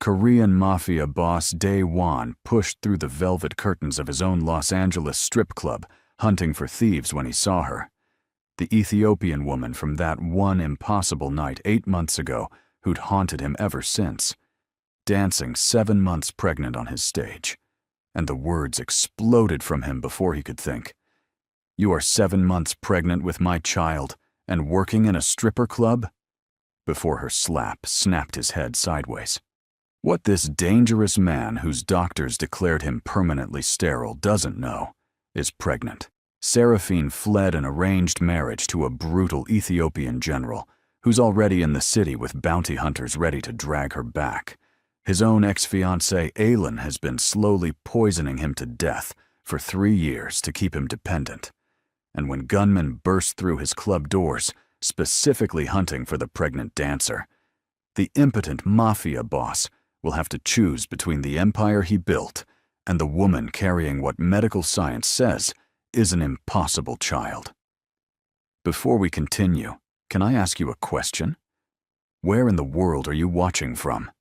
Korean Mafia boss Dae-won pushed through the velvet curtains of his own Los Angeles strip club, hunting for thieves when he saw her. The Ethiopian woman from that one impossible night 8 months ago who'd haunted him ever since. Dancing 7 months pregnant on his stage. And the words exploded from him before he could think. "You are 7 months pregnant with my child and working in a stripper club?" Before her slap snapped his head sideways. What this dangerous man whose doctors declared him permanently sterile doesn't know is pregnant. Seraphine fled an arranged marriage to a brutal Ethiopian general who's already in the city with bounty hunters ready to drag her back. His own ex-fiancée Aylin has been slowly poisoning him to death for 3 years to keep him dependent. And when gunmen burst through his club doors, specifically hunting for the pregnant dancer, the impotent mafia boss will have to choose between the empire he built and the woman carrying what medical science says is an impossible child. Before we continue, can I ask you a question? Where in the world are you watching from?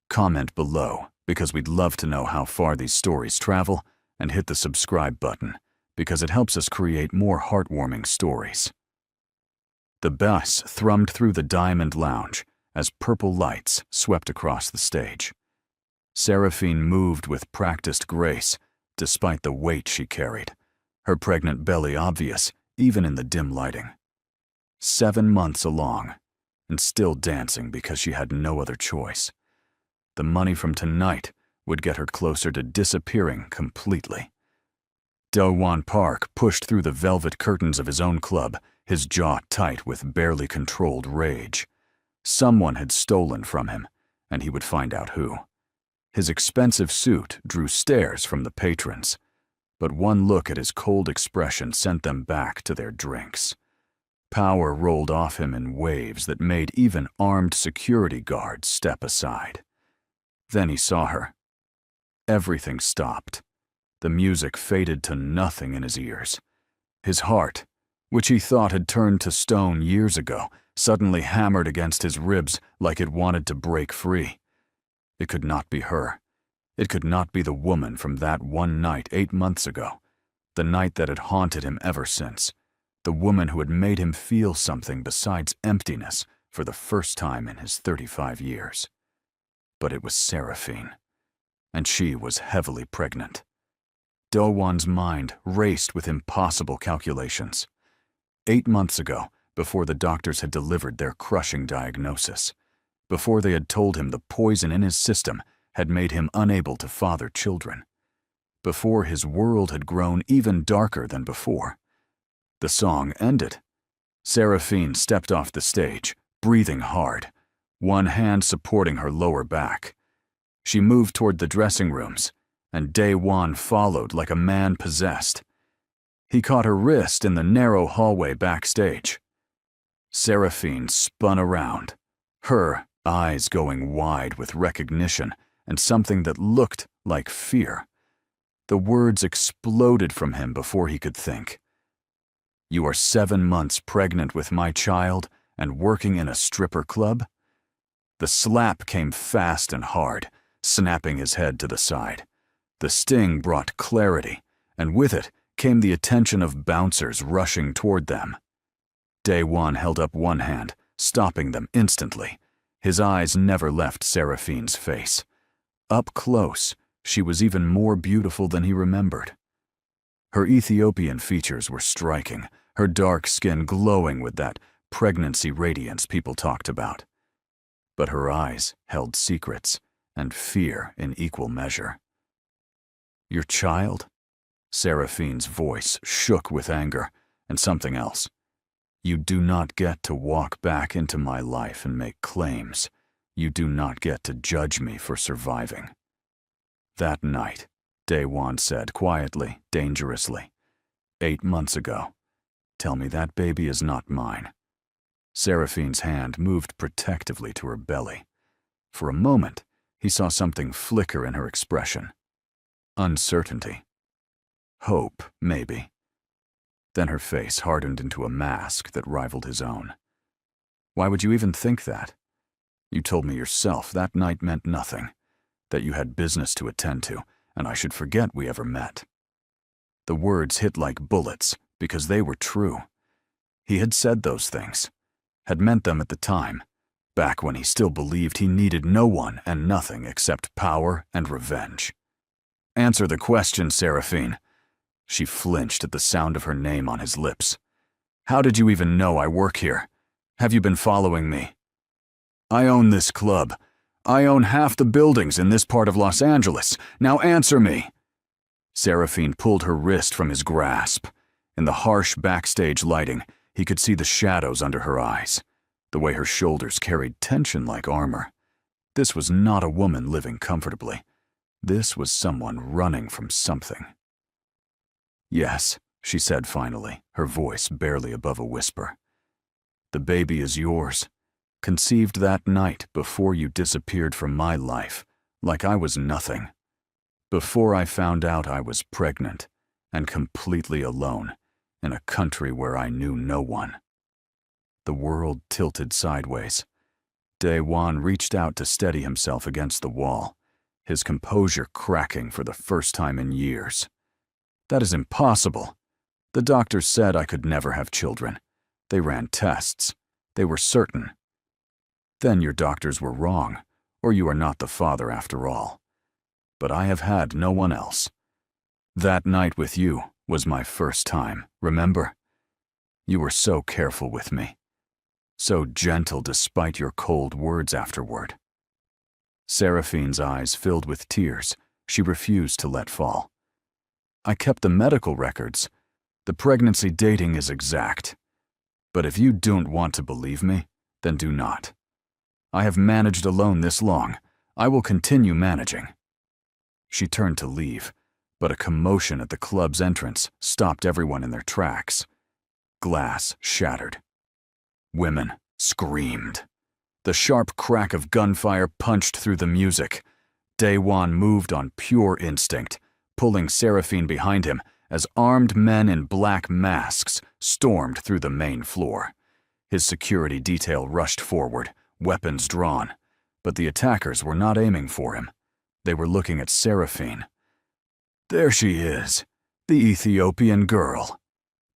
Comment below, because we'd love to know how far these stories travel, and hit the subscribe button, because it helps us create more heartwarming stories. The bass thrummed through the Diamond Lounge as purple lights swept across the stage. Seraphine moved with practiced grace, despite the weight she carried, her pregnant belly obvious even in the dim lighting. 7 months along, and still dancing because she had no other choice. The money from tonight would get her closer to disappearing completely. Do-won Park pushed through the velvet curtains of his own club, his jaw tight with barely controlled rage. Someone had stolen from him, and he would find out who. His expensive suit drew stares from the patrons, but one look at his cold expression sent them back to their drinks. Power rolled off him in waves that made even armed security guards step aside. Then he saw her. Everything stopped. The music faded to nothing in his ears. His heart, which he thought had turned to stone years ago, suddenly hammered against his ribs like it wanted to break free. It could not be her. It could not be the woman from that one night 8 months ago, the night that had haunted him ever since, the woman who had made him feel something besides emptiness for the first time in his 35 years. But it was Seraphine, and she was heavily pregnant. Do-won's mind raced with impossible calculations. 8 months ago, before the doctors had delivered their crushing diagnosis, before they had told him the poison in his system had made him unable to father children, before his world had grown even darker than before. The song ended. Seraphine stepped off the stage, breathing hard, one hand supporting her lower back. She moved toward the dressing rooms, and Dae-won followed like a man possessed. He caught her wrist in the narrow hallway backstage. Seraphine spun around, her eyes going wide with recognition and something that looked like fear. The words exploded from him before he could think. "You are 7 months pregnant with my child and working in a stripper club?" The slap came fast and hard, snapping his head to the side. The sting brought clarity, and with it came the attention of bouncers rushing toward them. Dae-won held up one hand, stopping them instantly. His eyes never left Seraphine's face. Up close, she was even more beautiful than he remembered. Her Ethiopian features were striking, her dark skin glowing with that pregnancy radiance people talked about. But her eyes held secrets and fear in equal measure. "Your child?" Seraphine's voice shook with anger and something else. "You do not get to walk back into my life and make claims. You do not get to judge me for surviving." "That night," Dae-won said quietly, dangerously. 8 months ago. Tell me that baby is not mine." Seraphine's hand moved protectively to her belly. For a moment, he saw something flicker in her expression. Uncertainty. Hope, maybe. Then her face hardened into a mask that rivaled his own. "Why would you even think that?" You told me yourself that night meant nothing, that you had business to attend to, and I should forget we ever met." The words hit like bullets because they were true. He had said those things, had meant them at the time, back when he still believed he needed no one and nothing except power and revenge. "Answer the question, Seraphine." She flinched at the sound of her name on his lips. "How did you even know I work here? Have you been following me?" "I own this club. I own half the buildings in this part of Los Angeles. Now answer me." Seraphine pulled her wrist from his grasp. In the harsh backstage lighting, he could see the shadows under her eyes, the way her shoulders carried tension like armor. This was not a woman living comfortably. This was someone running from something. "Yes," she said finally, her voice barely above a whisper. "The baby is yours, conceived that night before you disappeared from my life, like I was nothing. Before I found out I was pregnant and completely alone in a country where I knew no one." The world tilted sideways. Dae-won reached out to steady himself against the wall, his composure cracking for the first time in years. "That is impossible. The doctors said I could never have children. They ran tests. They were certain." "Then your doctors were wrong, or you are not the father after all. But I have had no one else. That night with you was my first time, remember? You were so careful with me, so gentle despite your cold words afterward." Seraphine's eyes filled with tears she refused to let fall. "I kept the medical records. The pregnancy dating is exact. But if you don't want to believe me, then do not. I have managed alone this long. I will continue managing." She turned to leave, but a commotion at the club's entrance stopped everyone in their tracks. Glass shattered. Women screamed. The sharp crack of gunfire punched through the music. Dae-won moved on pure instinct, pulling Seraphine behind him as armed men in black masks stormed through the main floor. His security detail rushed forward, weapons drawn, but the attackers were not aiming for him. They were looking at Seraphine. "There she is, the Ethiopian girl."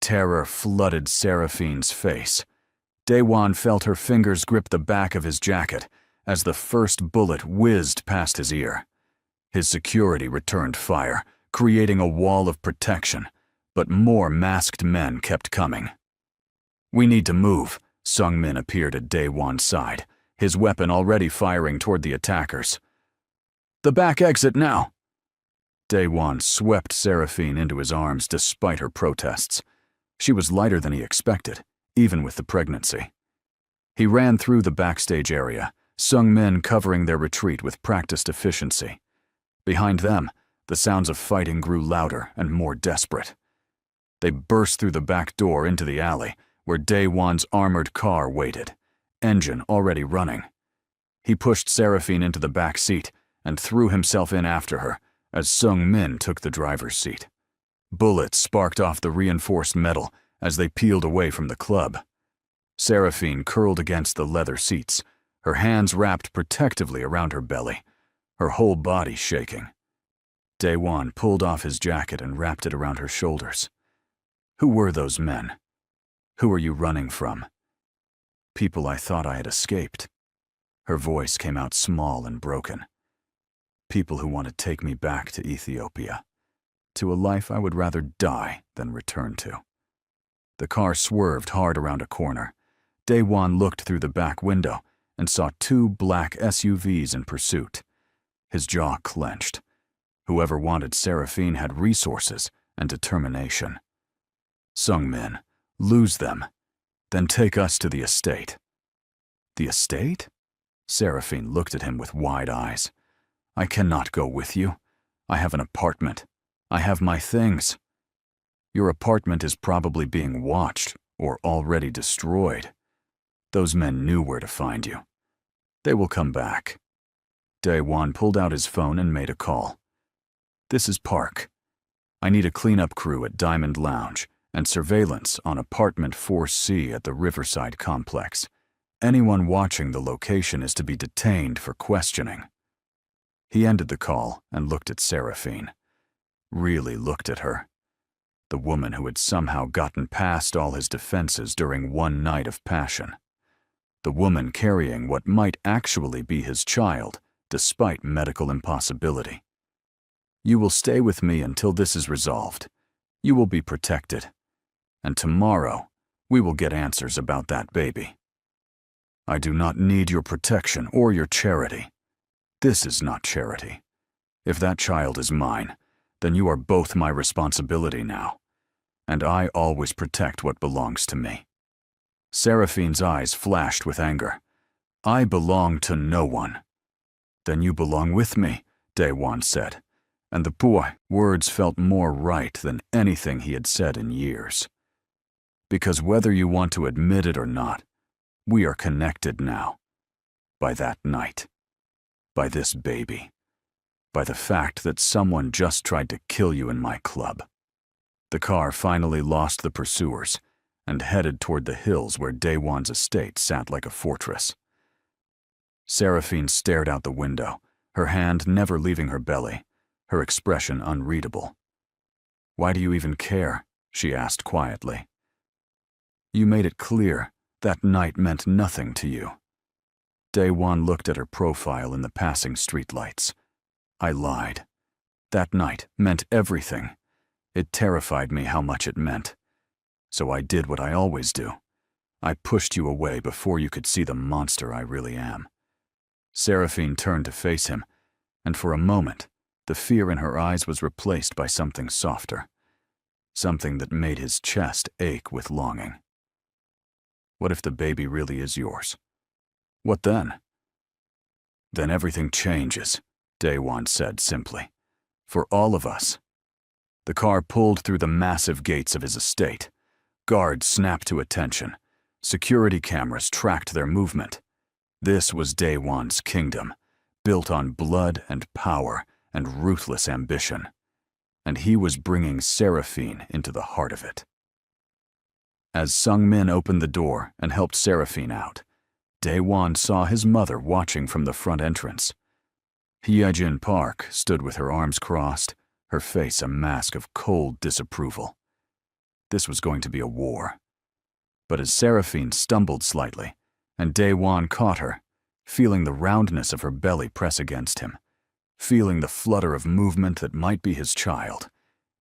Terror flooded Seraphine's face. Dae-won felt her fingers grip the back of his jacket as the first bullet whizzed past his ear. His security returned fire, creating a wall of protection, but more masked men kept coming. "We need to move." Sung-min appeared at Dae-won's side, his weapon already firing toward the attackers. "The back exit now." Dae-won swept Seraphine into his arms despite her protests. She was lighter than he expected, even with the pregnancy. He ran through the backstage area, Sung-min covering their retreat with practiced efficiency. Behind them, the sounds of fighting grew louder and more desperate. They burst through the back door into the alley, where Dae-won's armored car waited, engine already running. He pushed Seraphine into the back seat and threw himself in after her as Sung-min took the driver's seat. Bullets sparked off the reinforced metal as they peeled away from the club. Seraphine curled against the leather seats, her hands wrapped protectively around her belly, her whole body shaking. Dae-won pulled off his jacket and wrapped it around her shoulders. "Who were those men? Who are you running from?" "People I thought I had escaped." Her voice came out small and broken. "People who want to take me back to Ethiopia, to a life I would rather die than return to." The car swerved hard around a corner. Dae-won looked through the back window and saw two black SUVs in pursuit. His jaw clenched. Whoever wanted Seraphine had resources and determination. "Sung-min, lose them, then take us to the estate." "The estate?" Seraphine looked at him with wide eyes. "I cannot go with you. I have an apartment. I have my things." "Your apartment is probably being watched or already destroyed. Those men knew where to find you. They will come back." Dae-won pulled out his phone and made a call. "This is Park. I need a cleanup crew at Diamond Lounge and surveillance on apartment 4C at the Riverside complex. Anyone watching the location is to be detained for questioning. He ended the call and looked at Seraphine. Really looked at her. The woman who had somehow gotten past all his defenses during one night of passion. The woman carrying what might actually be his child, despite medical impossibility. You will stay with me until this is resolved. You will be protected. And tomorrow, we will get answers about that baby. I do not need your protection or your charity. This is not charity. If that child is mine, then you are both my responsibility now. And I always protect what belongs to me. Seraphine's eyes flashed with anger. I belong to no one. Then you belong with me, Daewon said, and the boy's words felt more right than anything he had said in years. Because whether you want to admit it or not, we are connected now. By that night. By this baby. By the fact that someone just tried to kill you in my club. The car finally lost the pursuers and headed toward the hills where Daewon's estate sat like a fortress. Seraphine stared out the window, her hand never leaving her belly, her expression unreadable. Why do you even care? She asked quietly. You made it clear that night meant nothing to you. Daewon looked at her profile in the passing streetlights. I lied. That night meant everything. It terrified me how much it meant. So I did what I always do. I pushed you away before you could see the monster I really am. Seraphine turned to face him, and for a moment, the fear in her eyes was replaced by something softer. Something that made his chest ache with longing. What if the baby really is yours? What then? Then everything changes, Daewon said simply. For all of us. The car pulled through the massive gates of his estate. Guards snapped to attention. Security cameras tracked their movement. This was Daewon's kingdom, built on blood and power and ruthless ambition. And he was bringing Seraphine into the heart of it. As Sung-min opened the door and helped Seraphine out, Daewon saw his mother watching from the front entrance. Hyejin Park stood with her arms crossed, her face a mask of cold disapproval. This was going to be a war. But as Seraphine stumbled slightly, and Daewon caught her, feeling the roundness of her belly press against him, feeling the flutter of movement that might be his child,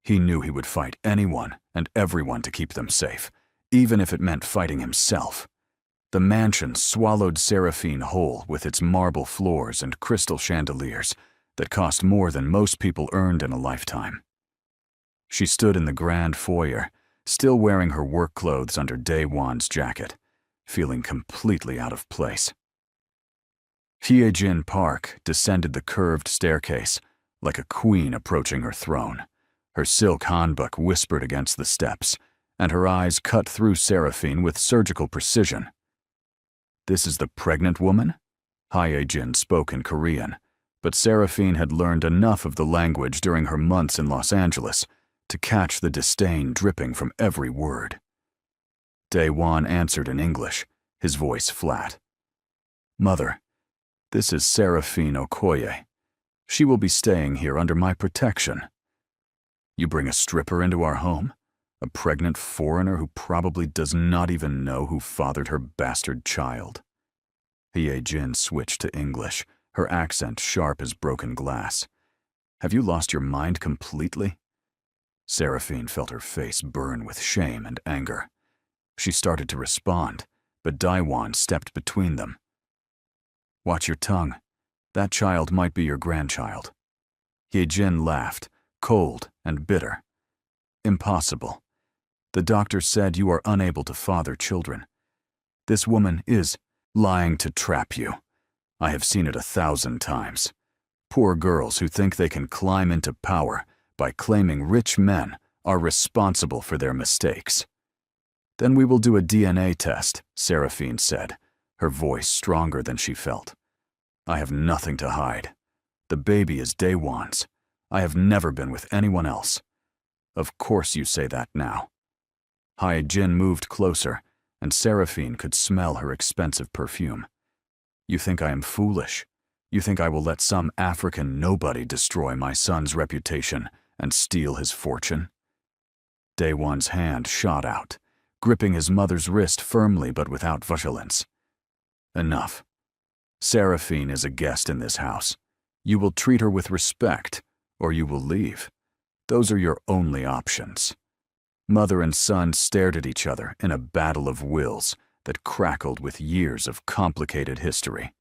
he knew he would fight anyone and everyone to keep them safe, even if it meant fighting himself. The mansion swallowed Seraphine whole with its marble floors and crystal chandeliers that cost more than most people earned in a lifetime. She stood in the grand foyer, still wearing her work clothes under Daewon's jacket, feeling completely out of place. Hyejin Park descended the curved staircase like a queen approaching her throne. Her silk hanbok whispered against the steps, and her eyes cut through Seraphine with surgical precision. This is the pregnant woman? Hyejin spoke in Korean, but Seraphine had learned enough of the language during her months in Los Angeles to catch the disdain dripping from every word. Daewon answered in English, his voice flat. Mother, this is Seraphine Okoye. She will be staying here under my protection. You bring a stripper into our home? A pregnant foreigner who probably does not even know who fathered her bastard child. Hyejin switched to English, her accent sharp as broken glass. Have you lost your mind completely? Seraphine felt her face burn with shame and anger. She started to respond, but Daewon stepped between them. Watch your tongue. That child might be your grandchild. Hyejin laughed, cold and bitter. Impossible. The doctor said you are unable to father children. This woman is lying to trap you. I have seen it 1,000 times. Poor girls who think they can climb into power by claiming rich men are responsible for their mistakes. Then we will do a DNA test, Seraphine said, her voice stronger than she felt. I have nothing to hide. The baby is Daewon's. I have never been with anyone else. Of course you say that now. Hyejin moved closer, and Seraphine could smell her expensive perfume. You think I am foolish? You think I will let some African nobody destroy my son's reputation and steal his fortune? Daewon's hand shot out, gripping his mother's wrist firmly but without vigilance. Enough. Seraphine is a guest in this house. You will treat her with respect, or you will leave. Those are your only options. Mother and son stared at each other in a battle of wills that crackled with years of complicated history.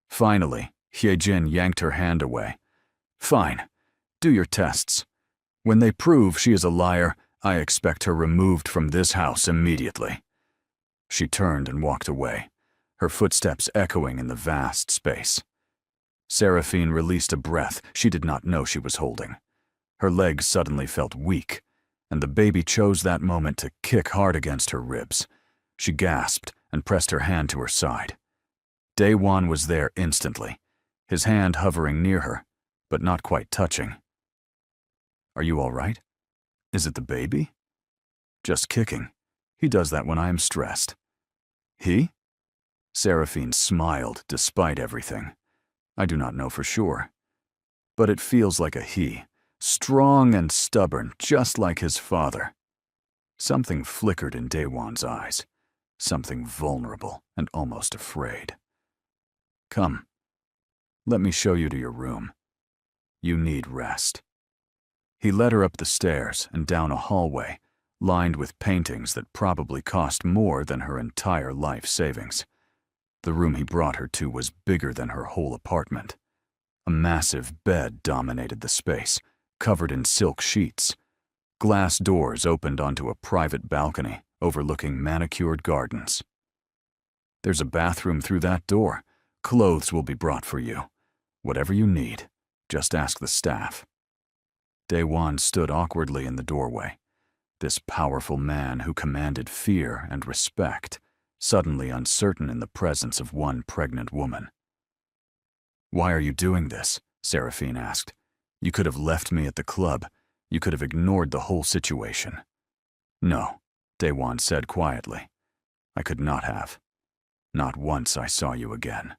Finally, Hyejin yanked her hand away. Fine. Do your tests. When they prove she is a liar, I expect her removed from this house immediately. She turned and walked away, her footsteps echoing in the vast space. Seraphine released a breath she did not know she was holding. Her legs suddenly felt weak, and the baby chose that moment to kick hard against her ribs. She gasped and pressed her hand to her side. Daewon was there instantly, his hand hovering near her, but not quite touching. Are you all right? Is it the baby? Just kicking. He does that when I am stressed. He? Seraphine smiled despite everything. I do not know for sure. But it feels like a he, strong and stubborn, just like his father. Something flickered in Daewon's eyes, something vulnerable and almost afraid. Come, let me show you to your room. You need rest. He led her up the stairs and down a hallway, lined with paintings that probably cost more than her entire life savings. The room he brought her to was bigger than her whole apartment. A massive bed dominated the space, covered in silk sheets. Glass doors opened onto a private balcony overlooking manicured gardens. There's a bathroom through that door. Clothes will be brought for you. Whatever you need, just ask the staff. Daewon stood awkwardly in the doorway. This powerful man who commanded fear and respect, suddenly uncertain in the presence of one pregnant woman. Why are you doing this? Seraphine asked. You could have left me at the club. You could have ignored the whole situation. No, Daewon said quietly. I could not have. Not once I saw you again.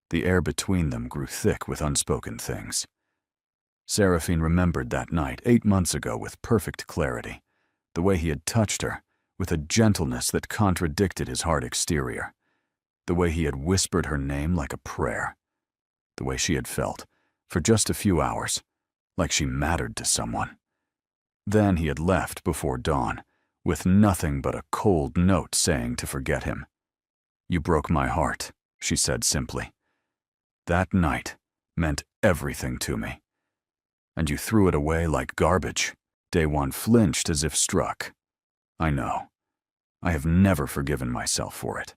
The air between them grew thick with unspoken things. Seraphine remembered that night 8 months ago with perfect clarity, the way he had touched her, with a gentleness that contradicted his hard exterior, the way he had whispered her name like a prayer, the way she had felt, for just a few hours, like she mattered to someone. Then he had left before dawn, with nothing but a cold note saying to forget him. You broke my heart, she said simply. That night meant everything to me. And you threw it away like garbage. Daewon flinched as if struck. I know. I have never forgiven myself for it.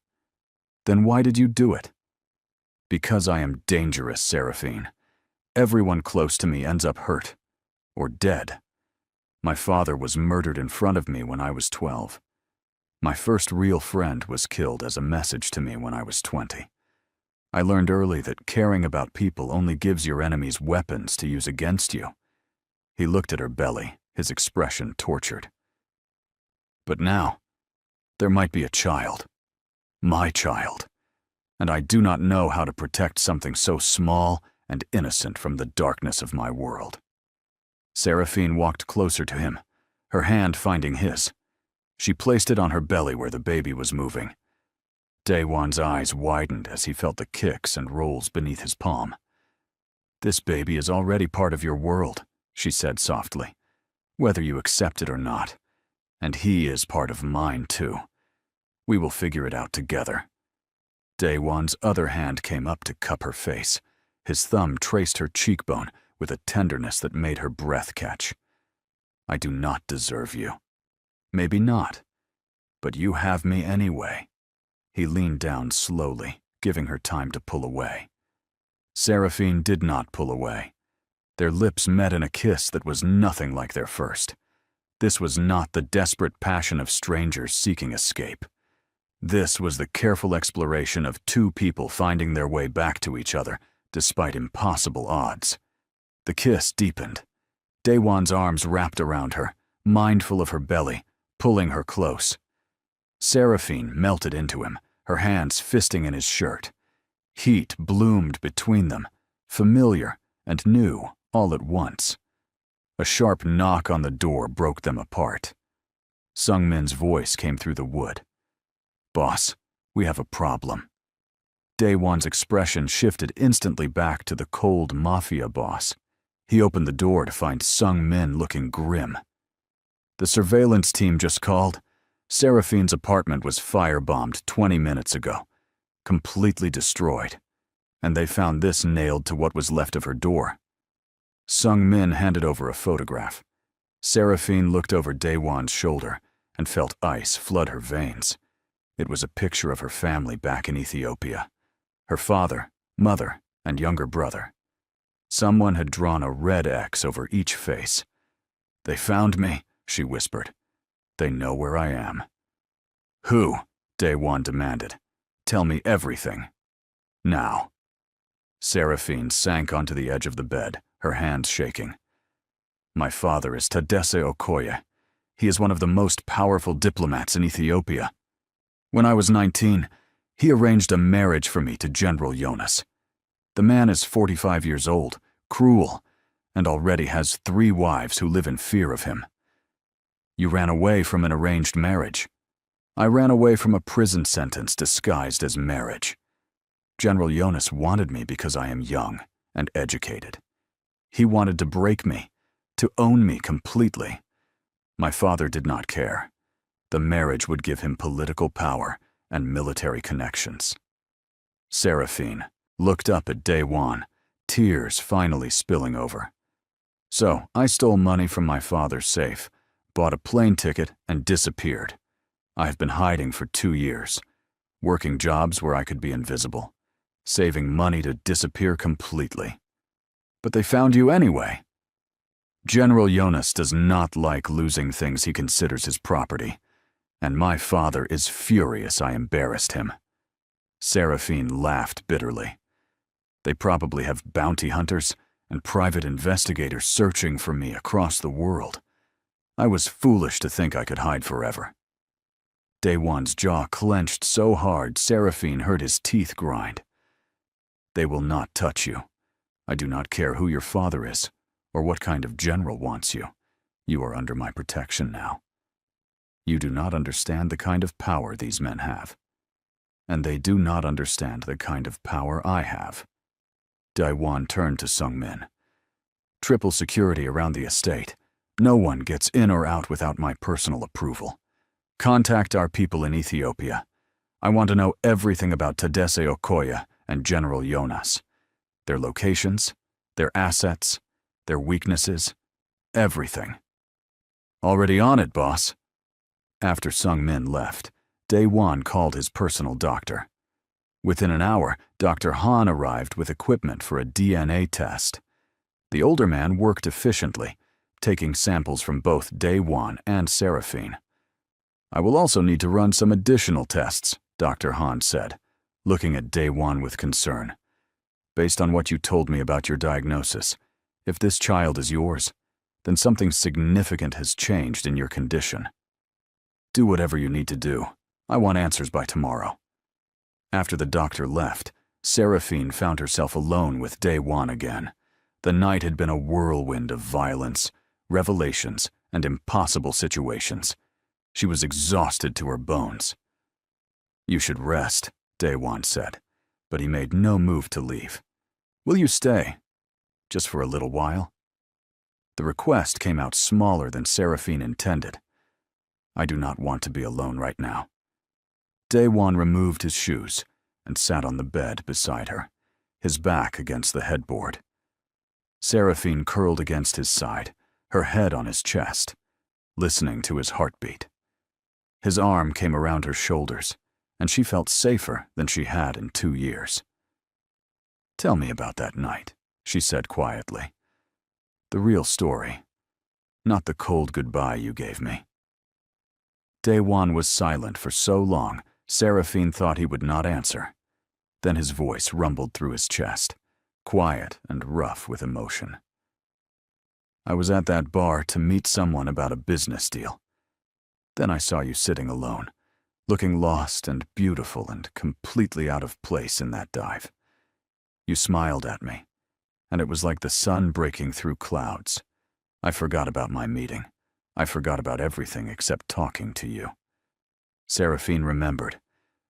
Then why did you do it? Because I am dangerous, Seraphine. Everyone close to me ends up hurt. Or dead. My father was murdered in front of me when I was 12. My first real friend was killed as a message to me when I was 20. I learned early that caring about people only gives your enemies weapons to use against you. He looked at her belly, his expression tortured. But now, there might be a child. My child. And I do not know how to protect something so small and innocent from the darkness of my world. Seraphine walked closer to him, her hand finding his. She placed it on her belly where the baby was moving. Daewon's eyes widened as he felt the kicks and rolls beneath his palm. This baby is already part of your world, she said softly, whether you accept it or not. And he is part of mine too. We will figure it out together. Daewon's other hand came up to cup her face. His thumb traced her cheekbone with a tenderness that made her breath catch. I do not deserve you. Maybe not. But you have me anyway. He leaned down slowly, giving her time to pull away. Seraphine did not pull away. Their lips met in a kiss that was nothing like their first. This was not the desperate passion of strangers seeking escape. This was the careful exploration of two people finding their way back to each other, despite impossible odds. The kiss deepened. Daewon's arms wrapped around her, mindful of her belly, pulling her close. Seraphine melted into him, her hands fisting in his shirt. Heat bloomed between them, familiar and new all at once. A sharp knock on the door broke them apart. Sungmin's voice came through the wood. "Boss, we have a problem." Daewon's expression shifted instantly back to the cold mafia boss. He opened the door to find Sungmin looking grim. "The surveillance team just called. Seraphine's apartment was firebombed 20 minutes ago, completely destroyed, and they found this nailed to what was left of her door." Sungmin handed over a photograph. Seraphine looked over Daewon's shoulder and felt ice flood her veins. It was a picture of her family back in Ethiopia. Her father, mother, and younger brother. Someone had drawn a red X over each face. "They found me," she whispered. "They know where I am." "Who?" Daewon demanded. "Tell me everything. Now." Seraphine sank onto the edge of the bed, her hands shaking. "My father is Tadesse Okoye. He is one of the most powerful diplomats in Ethiopia. When I was 19, he arranged a marriage for me to General Jonas. The man is 45 years old, cruel, and already has 3 wives who live in fear of him. You ran away from an arranged marriage. I ran away from a prison sentence disguised as marriage. General Jonas wanted me because I am young and educated. He wanted to break me, to own me completely. My father did not care. The marriage would give him political power and military connections." Seraphine looked up at Daewon, tears finally spilling over. "So, I stole money from my father's safe, bought a plane ticket, and disappeared. I have been hiding for 2 years, working jobs where I could be invisible, saving money to disappear completely. But they found you anyway. General Jonas does not like losing things he considers his property, and my father is furious I embarrassed him." Seraphine laughed bitterly. "They probably have bounty hunters and private investigators searching for me across the world. I was foolish to think I could hide forever." Daewon's jaw clenched so hard Seraphine heard his teeth grind. "They will not touch you. I do not care who your father is or what kind of general wants you. You are under my protection now. You do not understand the kind of power these men have. And they do not understand the kind of power I have." Daewon turned to Sungmin. "Triple security around the estate. No one gets in or out without my personal approval. Contact our people in Ethiopia. I want to know everything about Tadesse Okoye and General Jonas. Their locations, their assets, their weaknesses, everything." "Already on it, boss." After Sungmin left, Daewon called his personal doctor. Within an hour, Dr. Han arrived with equipment for a DNA test. The older man worked efficiently, taking samples from both Daewon and Seraphine. "I will also need to run some additional tests," Dr. Han said, looking at Daewon with concern. "Based on what you told me about your diagnosis, if this child is yours, then something significant has changed in your condition. Do whatever you need to do. I want answers by tomorrow." After the doctor left, Seraphine found herself alone with Daewon again. The night had been a whirlwind of violence, revelations, and impossible situations. She was exhausted to her bones. "You should rest," Daewon said, but he made no move to leave. "Will you stay? Just for a little while?" The request came out smaller than Seraphine intended. "I do not want to be alone right now." Daewon removed his shoes and sat on the bed beside her, his back against the headboard. Seraphine curled against his side, her head on his chest, listening to his heartbeat. His arm came around her shoulders, and she felt safer than she had in 2 years. "Tell me about that night," she said quietly. "The real story, not the cold goodbye you gave me." Daewon was silent for so long, Seraphine thought he would not answer. Then his voice rumbled through his chest, quiet and rough with emotion. "I was at that bar to meet someone about a business deal. Then I saw you sitting alone, looking lost and beautiful and completely out of place in that dive. You smiled at me, and it was like the sun breaking through clouds. I forgot about my meeting. I forgot about everything except talking to you. Seraphine remembered.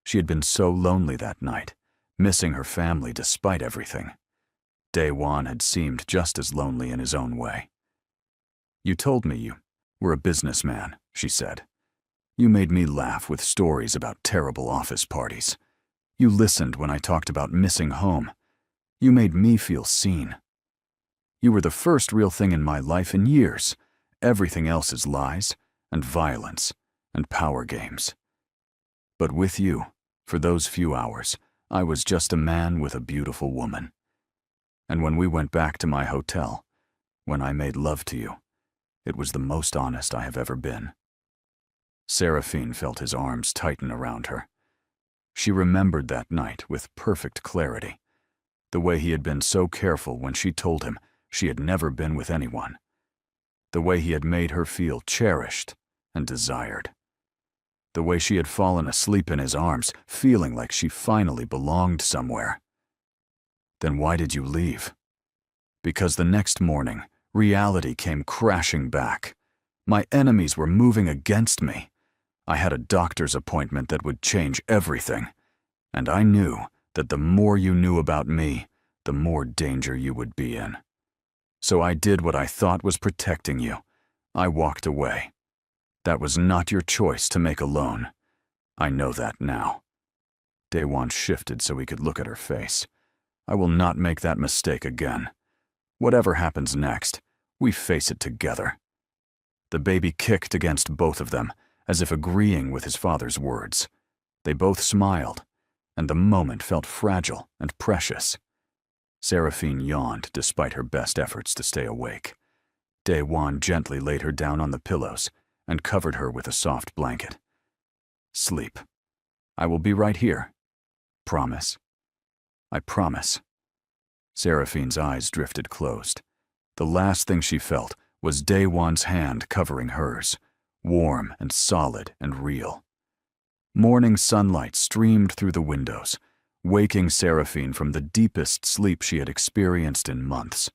She had been so lonely that night, missing her family despite everything. Daewon had seemed just as lonely in his own way. You told me you were a businessman, she said. You made me laugh with stories about terrible office parties. You listened when I talked about missing home. You made me feel seen. You were the first real thing in my life in years. Everything else is lies and violence and power games. But with you, for those few hours, I was just a man with a beautiful woman. And when we went back to my hotel, when I made love to you, it was the most honest I have ever been. Seraphine felt his arms tighten around her. She remembered that night with perfect clarity, the way he had been so careful when she told him she had never been with anyone, the way he had made her feel cherished and desired, the way she had fallen asleep in his arms, feeling like she finally belonged somewhere. Then why did you leave? Because the next morning, reality came crashing back. My enemies were moving against me. I had a doctor's appointment that would change everything, and I knew that the more you knew about me, the more danger you would be in. So I did what I thought was protecting you. I walked away. That was not your choice to make alone. I know that now. Daewon shifted so he could look at her face. I will not make that mistake again. Whatever happens next, we face it together. The baby kicked against both of them, as if agreeing with his father's words. They both smiled, and the moment felt fragile and precious. Seraphine yawned despite her best efforts to stay awake. Daewon gently laid her down on the pillows and covered her with a soft blanket. Sleep. I will be right here. Promise. I promise. Seraphine's eyes drifted closed. The last thing she felt was Daewon's hand covering hers, warm and solid and real. Morning sunlight streamed through the windows, waking Seraphine from the deepest sleep she had experienced in months.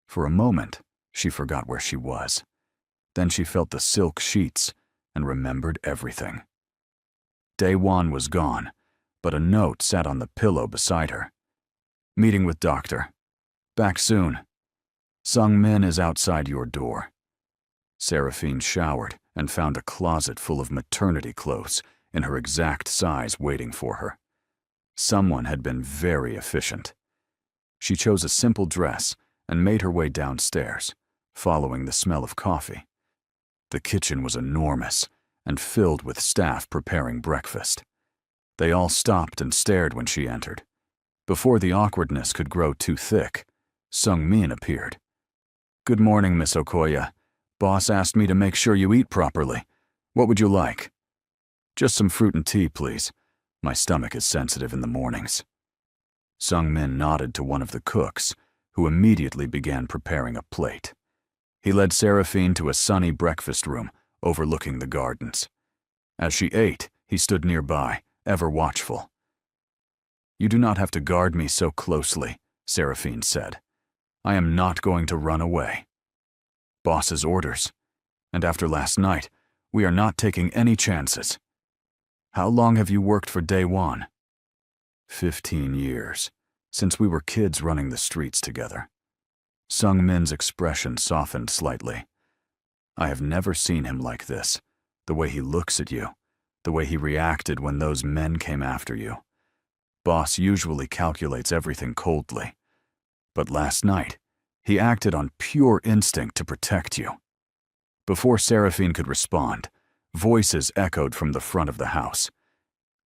For a moment, she forgot where she was. Then she felt the silk sheets and remembered everything. Daewon was gone, but a note sat on the pillow beside her. Meeting with doctor. Back soon. Sung-min is outside your door. Seraphine showered and found a closet full of maternity clothes in her exact size waiting for her. Someone had been very efficient. She chose a simple dress and made her way downstairs, following the smell of coffee. The kitchen was enormous and filled with staff preparing breakfast. They all stopped and stared when she entered. Before the awkwardness could grow too thick, Sung-min appeared. Good morning, Miss Okoya. Boss asked me to make sure you eat properly. What would you like? Just some fruit and tea, please. My stomach is sensitive in the mornings. Sung-min nodded to one of the cooks, who immediately began preparing a plate. He led Seraphine to a sunny breakfast room overlooking the gardens. As she ate, he stood nearby, ever watchful. You do not have to guard me so closely, Seraphine said. I am not going to run away. Boss's orders. And after last night, we are not taking any chances. How long have you worked for Daewon? 15 years, since we were kids running the streets together. Sung-min's expression softened slightly. I have never seen him like this, the way he looks at you, the way he reacted when those men came after you. Boss usually calculates everything coldly. But last night, he acted on pure instinct to protect you. Before Seraphine could respond, voices echoed from the front of the house.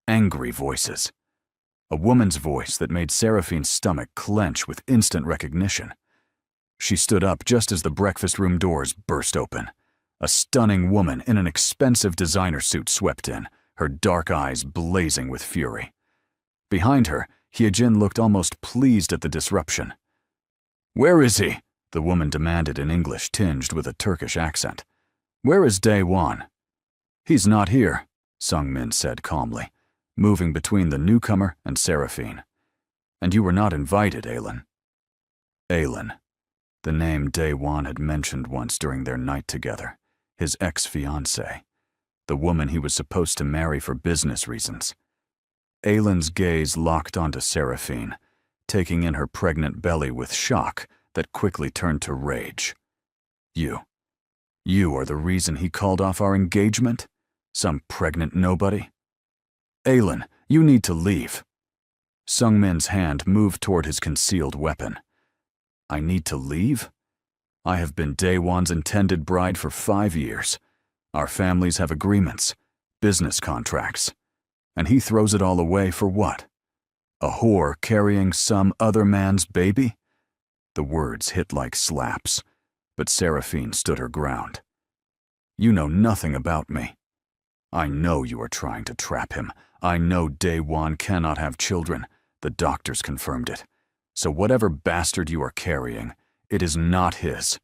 Angry voices. A woman's voice that made Seraphine's stomach clench with instant recognition. She stood up just as the breakfast room doors burst open. A stunning woman in an expensive designer suit swept in, her dark eyes blazing with fury. Behind her, Hyejin looked almost pleased at the disruption. Where is he? The woman demanded in English tinged with a Turkish accent. Where is Daewon? He's not here, Sungmin said calmly, moving between the newcomer and Seraphine. And you were not invited, Aylin. Aylin, the name Daewon had mentioned once during their night together, his ex-fiancée, the woman he was supposed to marry for business reasons. Aylin's gaze locked onto Seraphine, taking in her pregnant belly with shock that quickly turned to rage. You are the reason he called off our engagement? Some pregnant nobody? Aylin, you need to leave. Sungmin's hand moved toward his concealed weapon. I need to leave? I have been Daewon's intended bride for 5 years. Our families have agreements, business contracts. And he throws it all away for what? A whore carrying some other man's baby? The words hit like slaps, but Seraphine stood her ground. You know nothing about me. I know you are trying to trap him. I know Daewon cannot have children. The doctors confirmed it. So whatever bastard you are carrying, it is not his.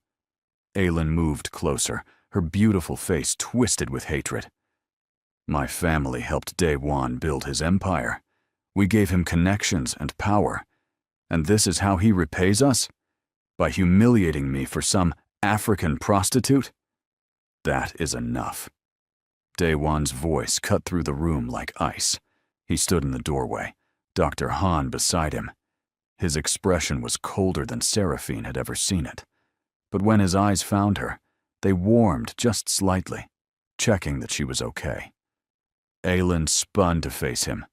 Aylin moved closer, her beautiful face twisted with hatred. My family helped Daewon build his empire. We gave him connections and power. And this is how he repays us? By humiliating me for some African prostitute? That is enough. Daewon's voice cut through the room like ice. He stood in the doorway, Dr. Han beside him. His expression was colder than Seraphine had ever seen it. But when his eyes found her, they warmed just slightly, checking that she was okay. Aylin spun to face him.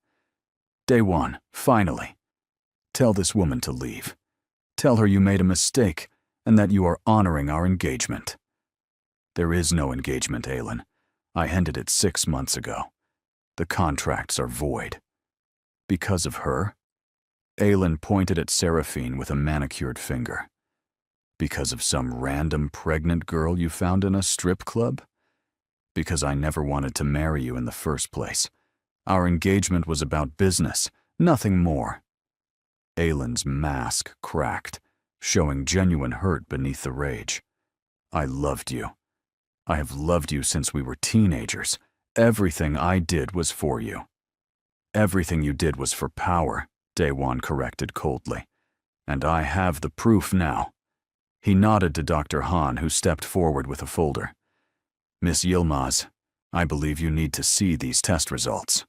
Daewon, finally. Tell this woman to leave. Tell her you made a mistake and that you are honoring our engagement. There is no engagement, Aylin. I ended it 6 months ago. The contracts are void. Because of her? Aylin pointed at Seraphine with a manicured finger. Because of some random pregnant girl you found in a strip club? Because I never wanted to marry you in the first place. Our engagement was about business, nothing more. Aylin's mask cracked, showing genuine hurt beneath the rage. I loved you. I have loved you since we were teenagers. Everything I did was for you. Everything you did was for power, Daewon corrected coldly. And I have the proof now. He nodded to Dr. Han, who stepped forward with a folder. Miss Yilmaz, I believe you need to see these test results.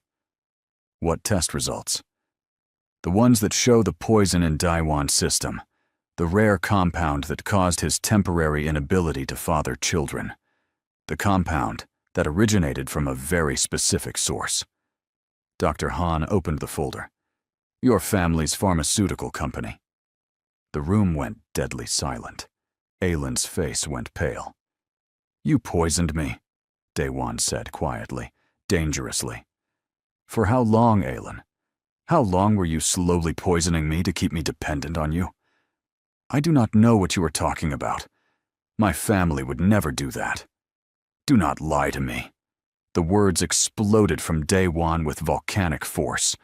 What test results? The ones that show the poison in Daewon's system, the rare compound that caused his temporary inability to father children. The compound that originated from a very specific source. Dr. Han opened the folder. Your family's pharmaceutical company. The room went deadly silent. Aylin's face went pale. You poisoned me, Daewon said quietly, dangerously. For how long, Aylin? How long were you slowly poisoning me to keep me dependent on you? I do not know what you are talking about. My family would never do that. Do not lie to me. The words exploded from Daewon with volcanic force.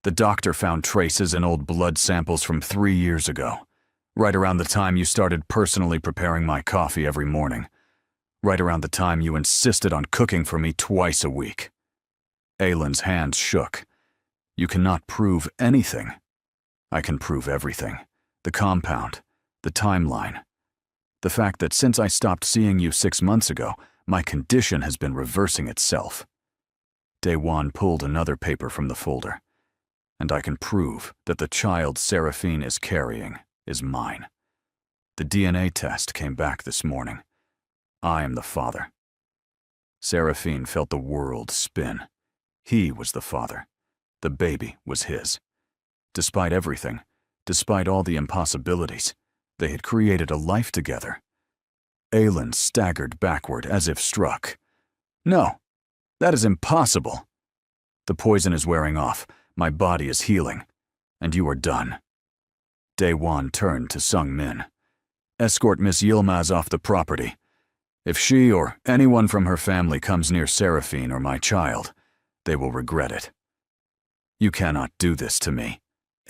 The doctor found traces in old blood samples from 3 years ago, right around the time you started personally preparing my coffee every morning, right around the time you insisted on cooking for me twice a week. Aylin's hands shook. You cannot prove anything. I can prove everything. The compound, the timeline. The fact that since I stopped seeing you 6 months ago, my condition has been reversing itself. Daewon pulled another paper from the folder. And I can prove that the child Seraphine is carrying is mine. The DNA test came back this morning. I am the father. Seraphine felt the world spin. He was the father. The baby was his. Despite everything, despite all the impossibilities, they had created a life together. Aylin staggered backward as if struck. No, that is impossible. The poison is wearing off. My body is healing. And you are done. Daewon turned to Sungmin. Escort Miss Yilmaz off the property. If she or anyone from her family comes near Seraphine or my child, they will regret it. You cannot do this to me.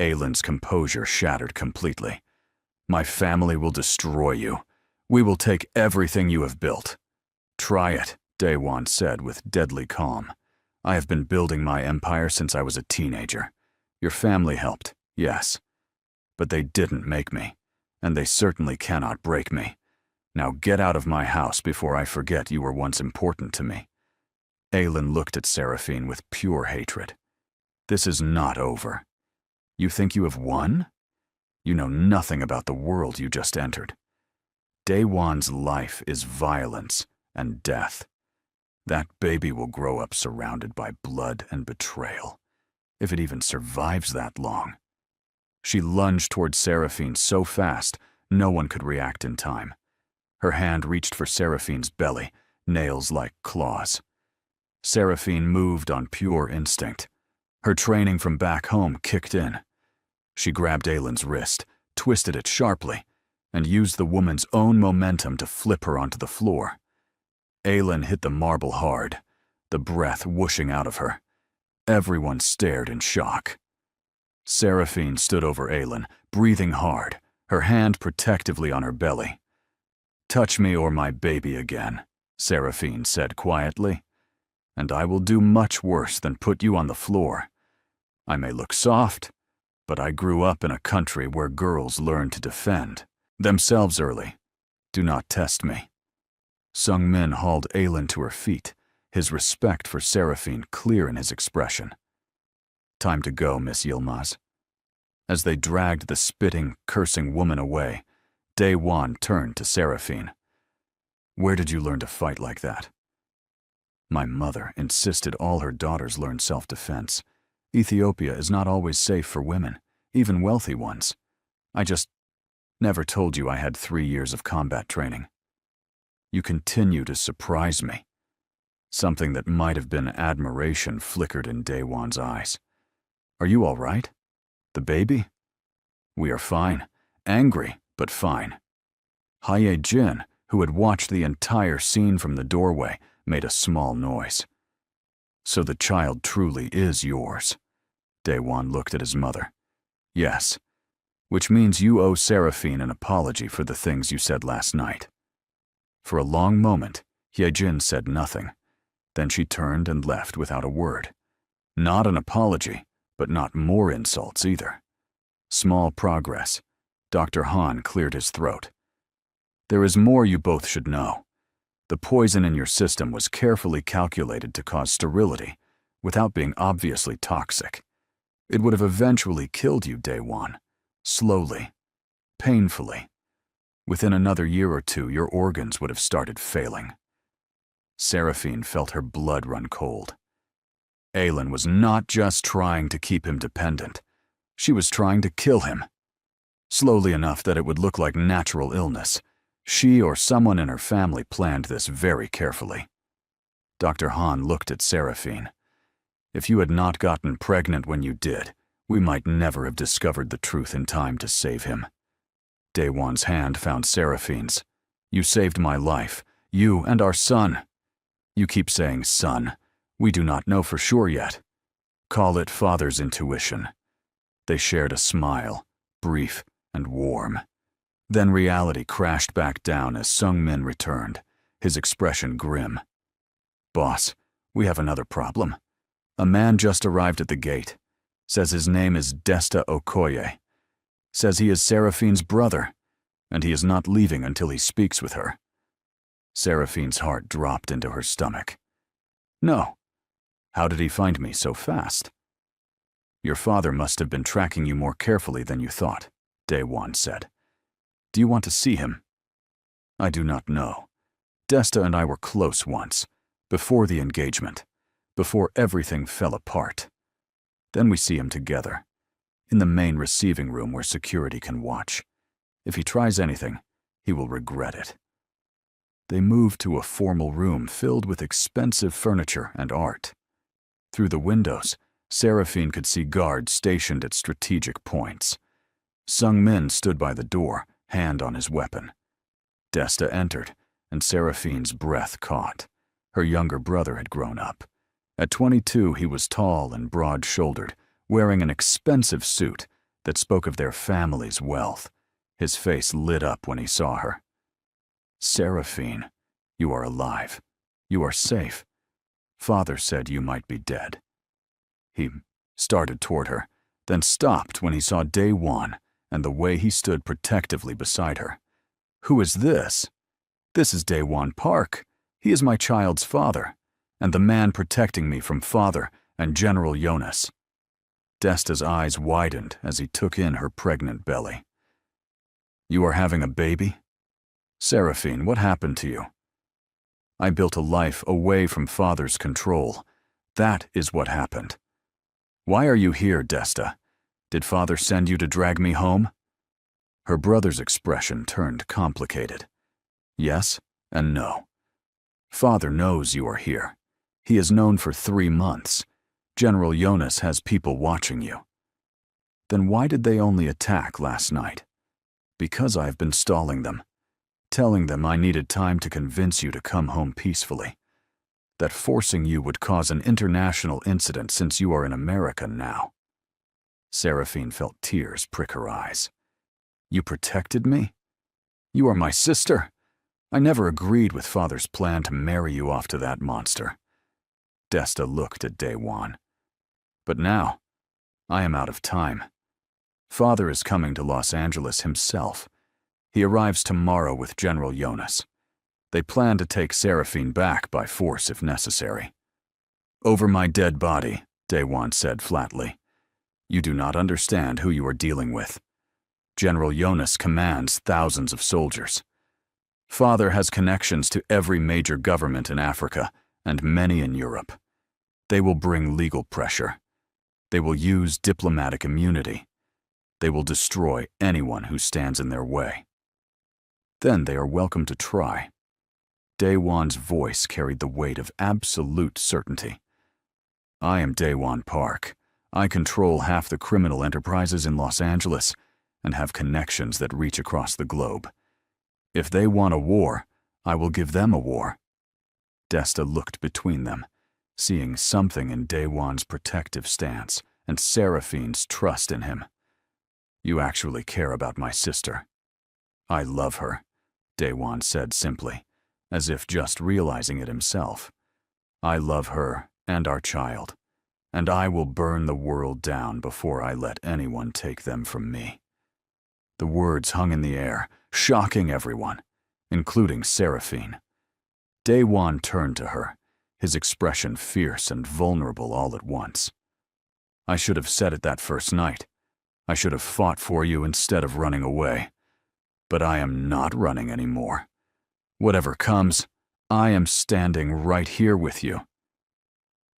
Aylin's composure shattered completely. My family will destroy you. We will take everything you have built. Try it, Daewon said with deadly calm. I have been building my empire since I was a teenager. Your family helped, yes. But they didn't make me, and they certainly cannot break me. Now get out of my house before I forget you were once important to me." Aelin looked at Seraphine with pure hatred. "This is not over. You think you have won? You know nothing about the world you just entered. Daewon's life is violence and death. That baby will grow up surrounded by blood and betrayal, if it even survives that long." She lunged toward Seraphine so fast, no one could react in time. Her hand reached for Seraphine's belly, nails like claws. Seraphine moved on pure instinct. Her training from back home kicked in. She grabbed Aelin's wrist, twisted it sharply, and used the woman's own momentum to flip her onto the floor. Aelin hit the marble hard, the breath whooshing out of her. Everyone stared in shock. Seraphine stood over Aelin, breathing hard, her hand protectively on her belly. "Touch me or my baby again," Seraphine said quietly, "and I will do much worse than put you on the floor. I may look soft, but I grew up in a country where girls learn to defend themselves early. Do not test me." Sung-min hauled Aelin to her feet, his respect for Seraphine clear in his expression. "Time to go, Miss Yilmaz." As they dragged the spitting, cursing woman away, Daewon turned to Seraphine. "Where did you learn to fight like that?" "My mother insisted all her daughters learn self-defense. Ethiopia is not always safe for women, even wealthy ones. I just never told you I had 3 years of combat training." "You continue to surprise me." Something that might have been admiration flickered in Daewon's eyes. "Are you all right? The baby?" "We are fine. Angry, but fine." Hye Jin, who had watched the entire scene from the doorway, made a small noise. "So the child truly is yours." Daewon looked at his mother. "Yes, which means you owe Seraphine an apology for the things you said last night." For a long moment, Hyejin said nothing. Then she turned and left without a word. Not an apology, but not more insults either. Small progress. Dr. Han cleared his throat. "There is more you both should know. The poison in your system was carefully calculated to cause sterility, without being obviously toxic. It would have eventually killed you, Daewon. Slowly. Painfully. Within another year or two, your organs would have started failing." Seraphine felt her blood run cold. Aelin was not just trying to keep him dependent. She was trying to kill him. Slowly enough that it would look like natural illness. She or someone in her family planned this very carefully. Dr. Han looked at Seraphine. "If you had not gotten pregnant when you did, we might never have discovered the truth in time to save him." Daewon's hand found Seraphine's. "You saved my life. You and our son." "You keep saying son. We do not know for sure yet. Call it father's intuition." They shared a smile, brief and warm. Then reality crashed back down as Sung-min returned, his expression grim. "Boss, we have another problem. A man just arrived at the gate. Says his name is Desta Okoye. Says he is Seraphine's brother, and he is not leaving until he speaks with her." Seraphine's heart dropped into her stomach. "No. How did he find me so fast?" "Your father must have been tracking you more carefully than you thought," Daewon said. "Do you want to see him?" "I do not know. Desta and I were close once, before the engagement, before everything fell apart. Then we see him together, in the main receiving room where security can watch. If he tries anything, he will regret it." They moved to a formal room filled with expensive furniture and art. Through the windows, Seraphine could see guards stationed at strategic points. Sung-min stood by the door, hand on his weapon. Desta entered, and Seraphine's breath caught. Her younger brother had grown up. At 22, he was tall and broad-shouldered, wearing an expensive suit that spoke of their family's wealth. His face lit up when he saw her. "Seraphine, you are alive. You are safe. Father said you might be dead. He started toward her, then stopped when he saw Daewon and the way he stood protectively beside her. Who is this? This is Daewon Park. He is my child's father, and the man protecting me from Father and General Jonas. Desta's eyes widened as he took in her pregnant belly. You are having a baby? Seraphine, what happened to you? I built a life away from Father's control. That is what happened. Why are you here, Desta? Did Father send you to drag me home? Her brother's expression turned complicated. Yes and no. Father knows you are here. He is known for 3 months. General Jonas has people watching you. Then why did they only attack last night? Because I've been stalling them, telling them I needed time to convince you to come home peacefully, that forcing you would cause an international incident since you are in America now. Seraphine felt tears prick her eyes. You protected me? You are my sister. I never agreed with Father's plan to marry you off to that monster. Desta looked at Daewon. But now, I am out of time. Father is coming to Los Angeles himself. He arrives tomorrow with General Jonas. They plan to take Seraphine back by force if necessary. Over my dead body, Daewon said flatly. You do not understand who you are dealing with. General Jonas commands thousands of soldiers. Father has connections to every major government in Africa and many in Europe. They will bring legal pressure. They will use diplomatic immunity. They will destroy anyone who stands in their way. Then they are welcome to try. Daewon's voice carried the weight of absolute certainty. I am Daewon Park. I control half the criminal enterprises in Los Angeles and have connections that reach across the globe. If they want a war, I will give them a war. Desta looked between them, seeing something in Daewon's protective stance and Seraphine's trust in him. You actually care about my sister. I love her, Daewon said simply, as if just realizing it himself. I love her and our child, and I will burn the world down before I let anyone take them from me. The words hung in the air, shocking everyone, including Seraphine. Daewon turned to her, his expression fierce and vulnerable all at once. I should have said it that first night. I should have fought for you instead of running away. But I am not running anymore. Whatever comes, I am standing right here with you.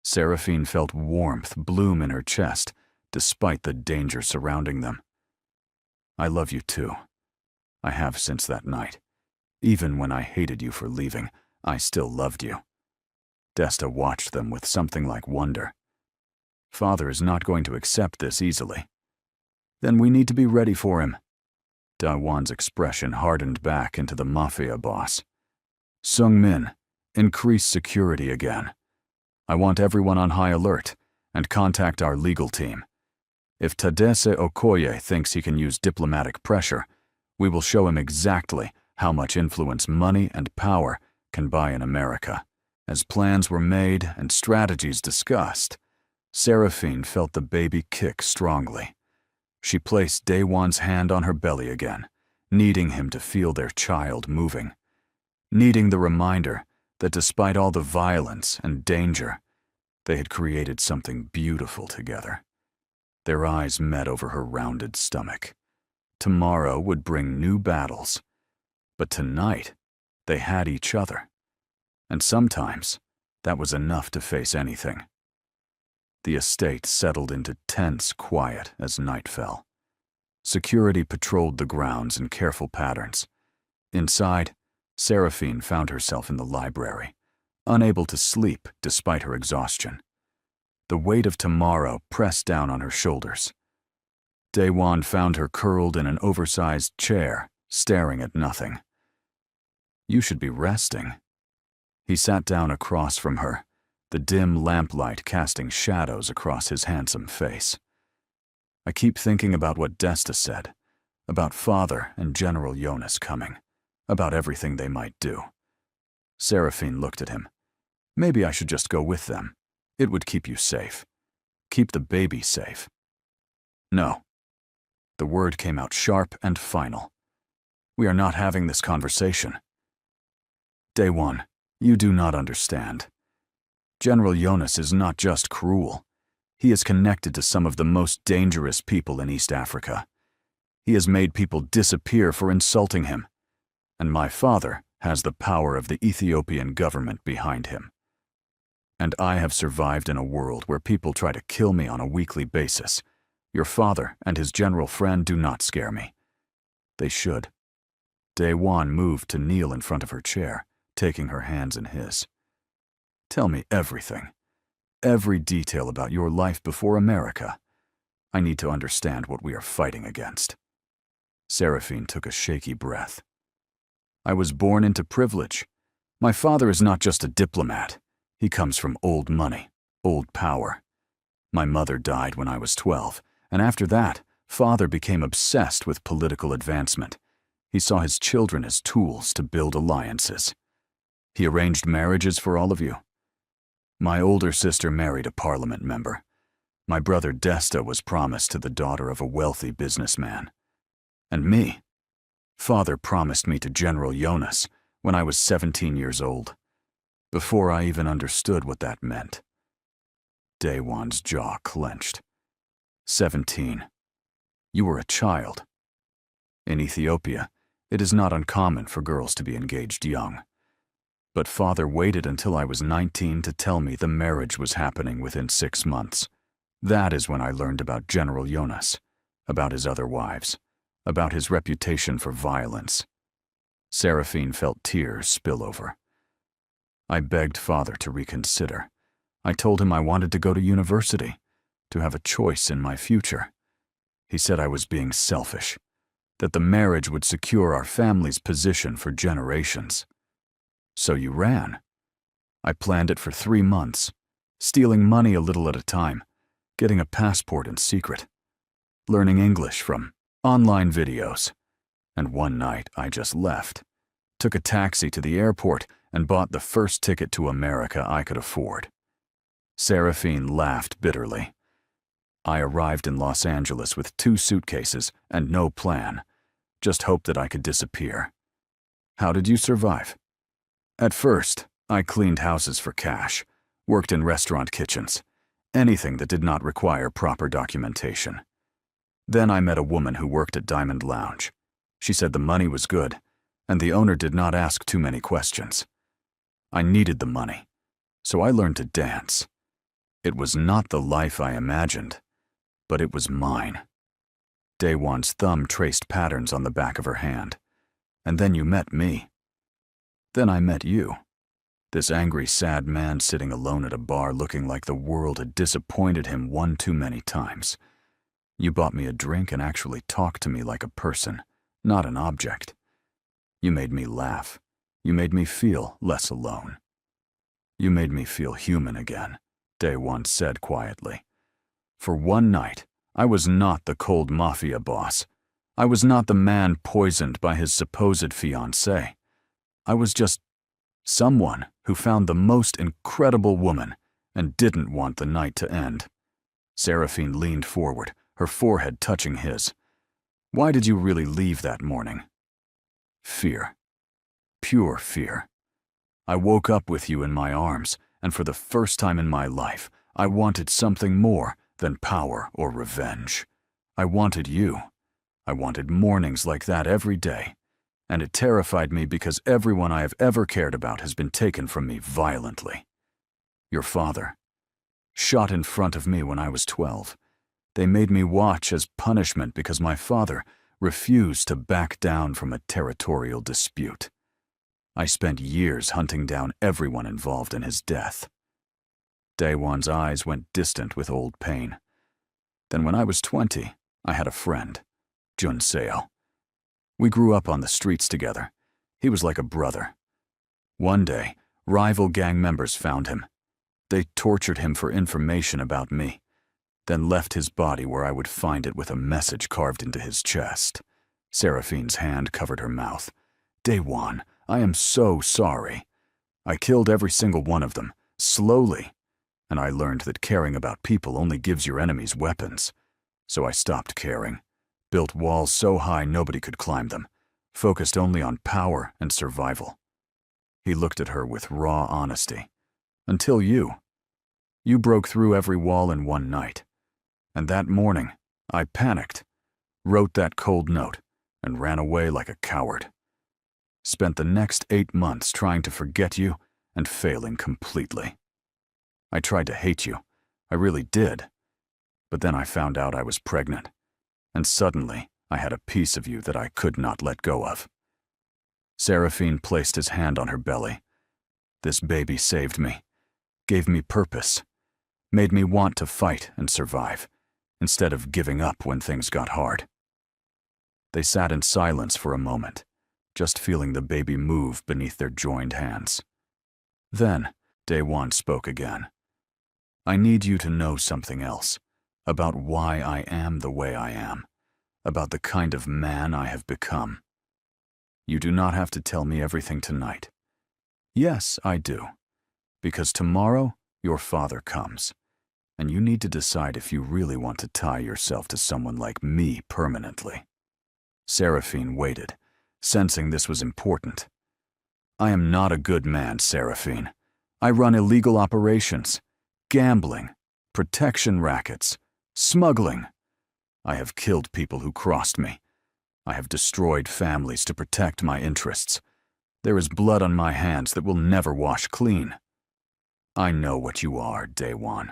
Seraphine felt warmth bloom in her chest, despite the danger surrounding them. I love you too. I have since that night. Even when I hated you for leaving, I still loved you. Desta watched them with something like wonder. Father is not going to accept this easily. Then we need to be ready for him. Daewon's expression hardened back into the mafia boss. Sung-min, increase security again. I want everyone on high alert, and contact our legal team. If Tadesse Okoye thinks he can use diplomatic pressure, we will show him exactly how much influence money and power can buy in America. As plans were made and strategies discussed, Seraphine felt the baby kick strongly. She placed Daewon's hand on her belly again, needing him to feel their child moving, needing the reminder that despite all the violence and danger, they had created something beautiful together. Their eyes met over her rounded stomach. Tomorrow would bring new battles, but tonight they had each other, and sometimes that was enough to face anything. The estate settled into tense quiet as night fell. Security patrolled the grounds in careful patterns. Inside, Seraphine found herself in the library, unable to sleep despite her exhaustion. The weight of tomorrow pressed down on her shoulders. Daewon found her curled in an oversized chair, staring at nothing. You should be resting. He sat down across from her, the dim lamplight casting shadows across his handsome face. I keep thinking about what Desta said, about Father and General Jonas coming, about everything they might do. Seraphine looked at him. Maybe I should just go with them. It would keep you safe. Keep the baby safe. No. The word came out sharp and final. We are not having this conversation. Daewon, you do not understand. General Jonas is not just cruel. He is connected to some of the most dangerous people in East Africa. He has made people disappear for insulting him. And my father has the power of the Ethiopian government behind him. And I have survived in a world where people try to kill me on a weekly basis. Your father and his general friend do not scare me. They should. Daewon moved to kneel in front of her chair, taking her hands in his. Tell me everything. Every detail about your life before America. I need to understand what we are fighting against. Seraphine took a shaky breath. I was born into privilege. My father is not just a diplomat. He comes from old money, old power. My mother died when I was 12, and after that, father became obsessed with political advancement. He saw his children as tools to build alliances. He arranged marriages for all of you. My older sister married a parliament member. My brother Desta was promised to the daughter of a wealthy businessman. And me. Father promised me to General Jonas when I was 17 years old, before I even understood what that meant. Daewon's jaw clenched. 17. You were a child. In Ethiopia, it is not uncommon for girls to be engaged young. But father waited until I was 19 to tell me the marriage was happening within 6 months. That is when I learned about General Jonas, about his other wives, about his reputation for violence. Seraphine felt tears spill over. I begged father to reconsider. I told him I wanted to go to university, to have a choice in my future. He said I was being selfish, that the marriage would secure our family's position for generations. So you ran. I planned it for 3 months, stealing money a little at a time, getting a passport in secret, learning English from online videos. And one night I just left, took a taxi to the airport and bought the first ticket to America I could afford. Seraphine laughed bitterly. I arrived in Los Angeles with 2 suitcases and no plan, just hoped that I could disappear. How did you survive? At first, I cleaned houses for cash, worked in restaurant kitchens, anything that did not require proper documentation. Then I met a woman who worked at Diamond Lounge. She said the money was good, and the owner did not ask too many questions. I needed the money, so I learned to dance. It was not the life I imagined, but it was mine. Daewon's thumb traced patterns on the back of her hand. And then you met me. Then I met you. This angry, sad man sitting alone at a bar looking like the world had disappointed him one too many times. You bought me a drink and actually talked to me like a person, not an object. You made me laugh. You made me feel less alone. You made me feel human again, Daewon said quietly. For one night, I was not the cold mafia boss. I was not the man poisoned by his supposed fiancée. I was just someone who found the most incredible woman and didn't want the night to end. Seraphine leaned forward, her forehead touching his. Why did you really leave that morning? Fear. Pure fear. I woke up with you in my arms, and for the first time in my life, I wanted something more than power or revenge. I wanted you. I wanted mornings like that every day. And it terrified me because everyone I have ever cared about has been taken from me violently. Your father. Shot in front of me when I was 12. They made me watch as punishment because my father refused to back down from a territorial dispute. I spent years hunting down everyone involved in his death. Daewon's eyes went distant with old pain. Then when I was 20, I had a friend, Junseo. We grew up on the streets together. He was like a brother. One day, rival gang members found him. They tortured him for information about me, then left his body where I would find it with a message carved into his chest. Seraphine's hand covered her mouth. Daewon, I am so sorry. I killed every single one of them, slowly, and I learned that caring about people only gives your enemies weapons. So I stopped caring, built walls so high nobody could climb them, focused only on power and survival. He looked at her with raw honesty. Until you. You broke through every wall in one night. And that morning, I panicked, wrote that cold note, and ran away like a coward. Spent the next 8 months trying to forget you and failing completely. I tried to hate you. I really did. But then I found out I was pregnant. And suddenly, I had a piece of you that I could not let go of. Seraphine placed his hand on her belly. This baby saved me, gave me purpose, made me want to fight and survive, instead of giving up when things got hard. They sat in silence for a moment, just feeling the baby move beneath their joined hands. Then, Daewon spoke again. I need you to know something else, about why I am the way I am, about the kind of man I have become. You do not have to tell me everything tonight. Yes, I do, because tomorrow your father comes, and you need to decide if you really want to tie yourself to someone like me permanently. Seraphine waited, sensing this was important. I am not a good man, Seraphine. I run illegal operations, gambling, protection rackets, smuggling. I have killed people who crossed me. I have destroyed families to protect my interests. There is blood on my hands that will never wash clean. I know what you are, Daewon.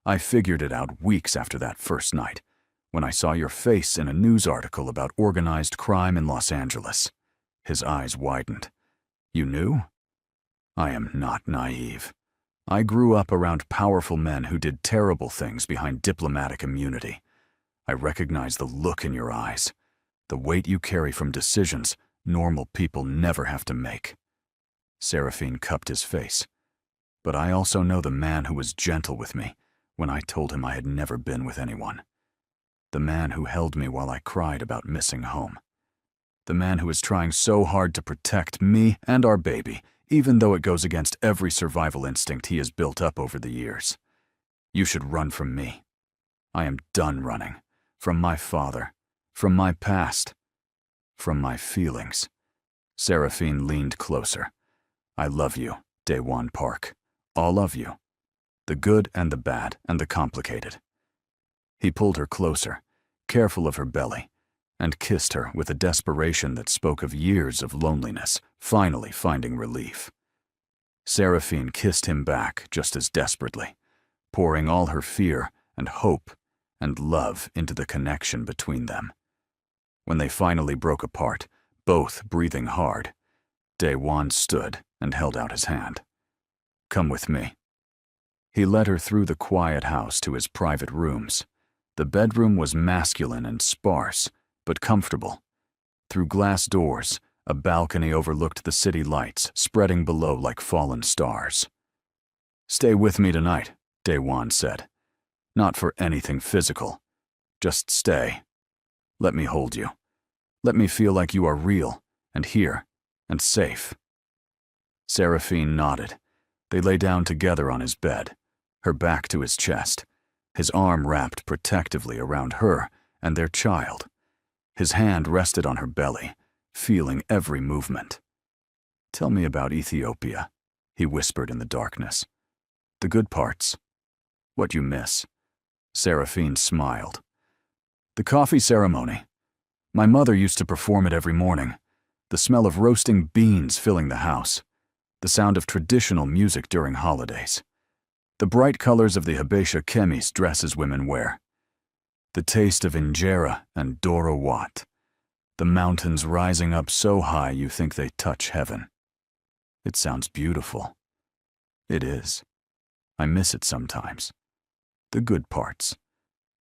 I figured it out weeks after that first night, when I saw your face in a news article about organized crime in Los Angeles. His eyes widened. You knew? I am not naive. I grew up around powerful men who did terrible things behind diplomatic immunity. I recognize the look in your eyes, the weight you carry from decisions normal people never have to make. Seraphine cupped his face. But I also know the man who was gentle with me when I told him I had never been with anyone. The man who held me while I cried about missing home. The man who is trying so hard to protect me and our baby, even though it goes against every survival instinct he has built up over the years. You should run from me. I am done running. From my father. From my past. From my feelings. Seraphine leaned closer. I love you, Daewon Park. All of you. The good and the bad and the complicated. He pulled her closer, careful of her belly, and kissed her with a desperation that spoke of years of loneliness, finally finding relief. Seraphine kissed him back just as desperately, pouring all her fear and hope and love into the connection between them. When they finally broke apart, both breathing hard, Daewon stood and held out his hand. Come with me. He led her through the quiet house to his private rooms. The bedroom was masculine and sparse, but comfortable. Through glass doors, a balcony overlooked the city lights spreading below like fallen stars. Stay with me tonight, Daewon said. Not for anything physical. Just stay. Let me hold you. Let me feel like you are real, and here, and safe. Seraphine nodded. They lay down together on his bed, her back to his chest, his arm wrapped protectively around her and their child. His hand rested on her belly, feeling every movement. Tell me about Ethiopia, he whispered in the darkness. The good parts. What you miss. Seraphine smiled. The coffee ceremony. My mother used to perform it every morning. The smell of roasting beans filling the house. The sound of traditional music during holidays. The bright colors of the Habesha Kemis dresses women wear. The taste of injera and Doro Wat. The mountains rising up so high you think they touch heaven. It sounds beautiful. It is. I miss it sometimes. The good parts.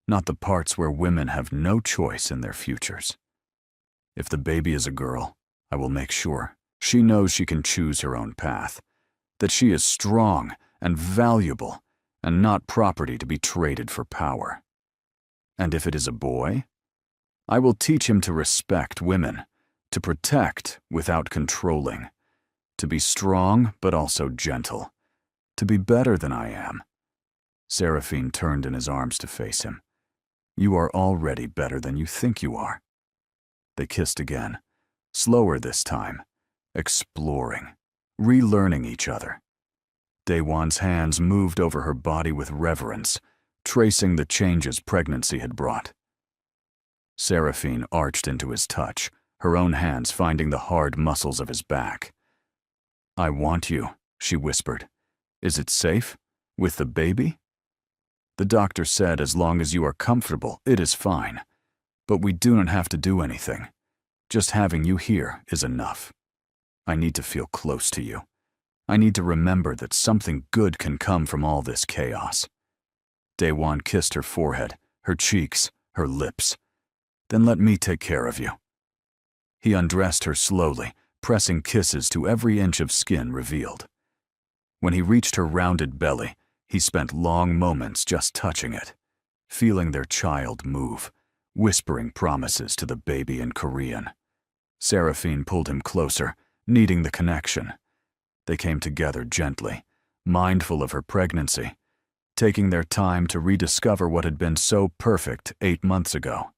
Not the parts where women have no choice in their futures. If the baby is a girl, I will make sure she knows she can choose her own path, that she is strong and valuable and not property to be traded for power. And if it is a boy, I will teach him to respect women, to protect without controlling, to be strong but also gentle, To be better than I am. Seraphine turned in his arms to face him. You are already better than you think you are. They kissed again, slower this time, exploring, relearning each other. Daewon's hands moved over her body with reverence, tracing the changes pregnancy had brought. Seraphine arched into his touch, her own hands finding the hard muscles of his back. I want you, she whispered. Is it safe? With the baby? The doctor said as long as you are comfortable, it is fine. But we do not have to do anything. Just having you here is enough. I need to feel close to you. I need to remember that something good can come from all this chaos. Daewon kissed her forehead, her cheeks, her lips. Then let me take care of you. He undressed her slowly, pressing kisses to every inch of skin revealed. When he reached her rounded belly, he spent long moments just touching it, feeling their child move, whispering promises to the baby in Korean. Seraphine pulled him closer, needing the connection. They came together gently, mindful of her pregnancy, taking their time to rediscover what had been so perfect 8 months ago.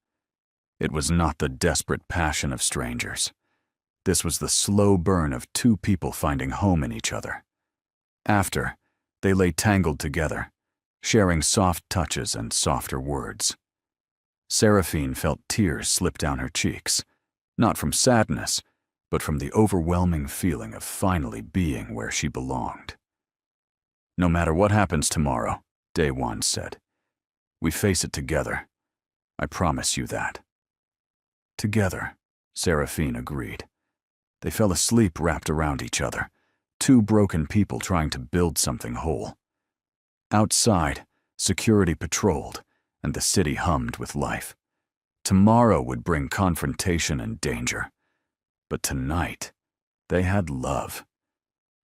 It was not the desperate passion of strangers. This was the slow burn of two people finding home in each other. After, they lay tangled together, sharing soft touches and softer words. Seraphine felt tears slip down her cheeks, not from sadness, but from the overwhelming feeling of finally being where she belonged. No matter what happens tomorrow, Daewon said, we face it together. I promise you that. Together, Seraphine agreed. They fell asleep wrapped around each other, two broken people trying to build something whole. Outside, security patrolled, and the city hummed with life. Tomorrow would bring confrontation and danger. But tonight, they had love.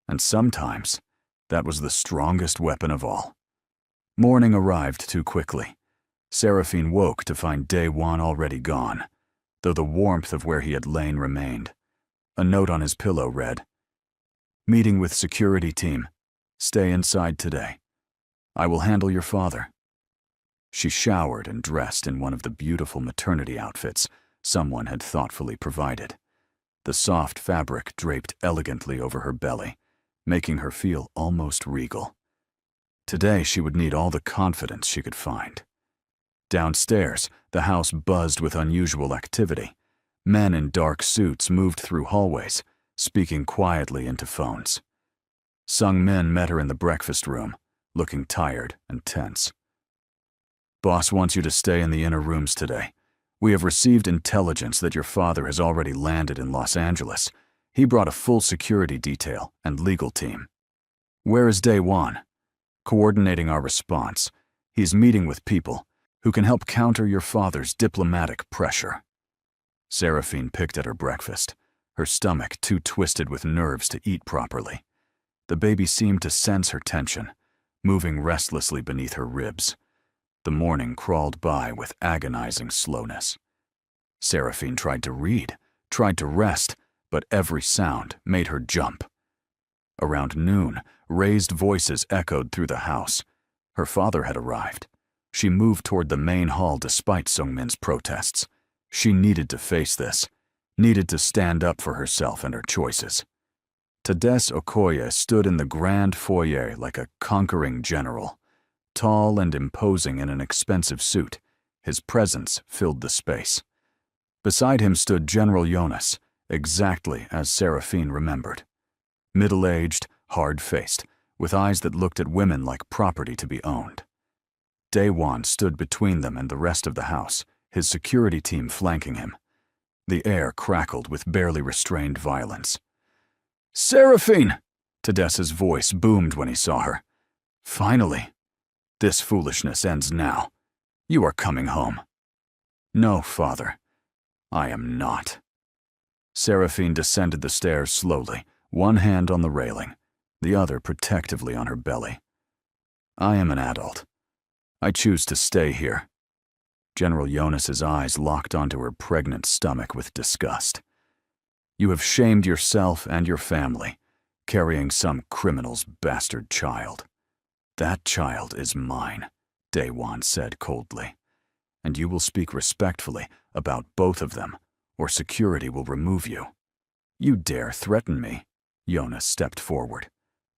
And sometimes, that was the strongest weapon of all. Morning arrived too quickly. Seraphine woke to find Daewon already gone, though the warmth of where he had lain remained. A note on his pillow read, Meeting with security team. Stay inside today. I will handle your father. She showered and dressed in one of the beautiful maternity outfits someone had thoughtfully provided. The soft fabric draped elegantly over her belly, making her feel almost regal. Today she would need all the confidence she could find. Downstairs, the house buzzed with unusual activity. Men in dark suits moved through hallways, speaking quietly into phones. Sung-min met her in the breakfast room, looking tired and tense. Boss wants you to stay in the inner rooms today. We have received intelligence that your father has already landed in Los Angeles. He brought a full security detail and legal team. Where is Daewon? Coordinating our response. He's meeting with people who can help counter your father's diplomatic pressure. Seraphine picked at her breakfast, her stomach too twisted with nerves to eat properly. The baby seemed to sense her tension, moving restlessly beneath her ribs. The morning crawled by with agonizing slowness. Seraphine tried to read, tried to rest, but every sound made her jump. Around noon, raised voices echoed through the house. Her father had arrived. She moved toward the main hall despite Sung-min's protests. She needed to face this, needed to stand up for herself and her choices. Tades Okoye stood in the grand foyer like a conquering general. Tall and imposing in an expensive suit, his presence filled the space. Beside him stood General Jonas, exactly as Seraphine remembered. Middle-aged, hard-faced, with eyes that looked at women like property to be owned. Daewon stood between them and the rest of the house, his security team flanking him. The air crackled with barely restrained violence. "Seraphine!" Tadessa's voice boomed when he saw her. "Finally! This foolishness ends now. You are coming home." "No, father. I am not." Seraphine descended the stairs slowly, one hand on the railing, the other protectively on her belly. "I am an adult. I choose to stay here." General Jonas's eyes locked onto her pregnant stomach with disgust. "You have shamed yourself and your family, carrying some criminal's bastard child." That child is mine, Daewon said coldly. And you will speak respectfully about both of them, or security will remove you. You dare threaten me? Jonas stepped forward.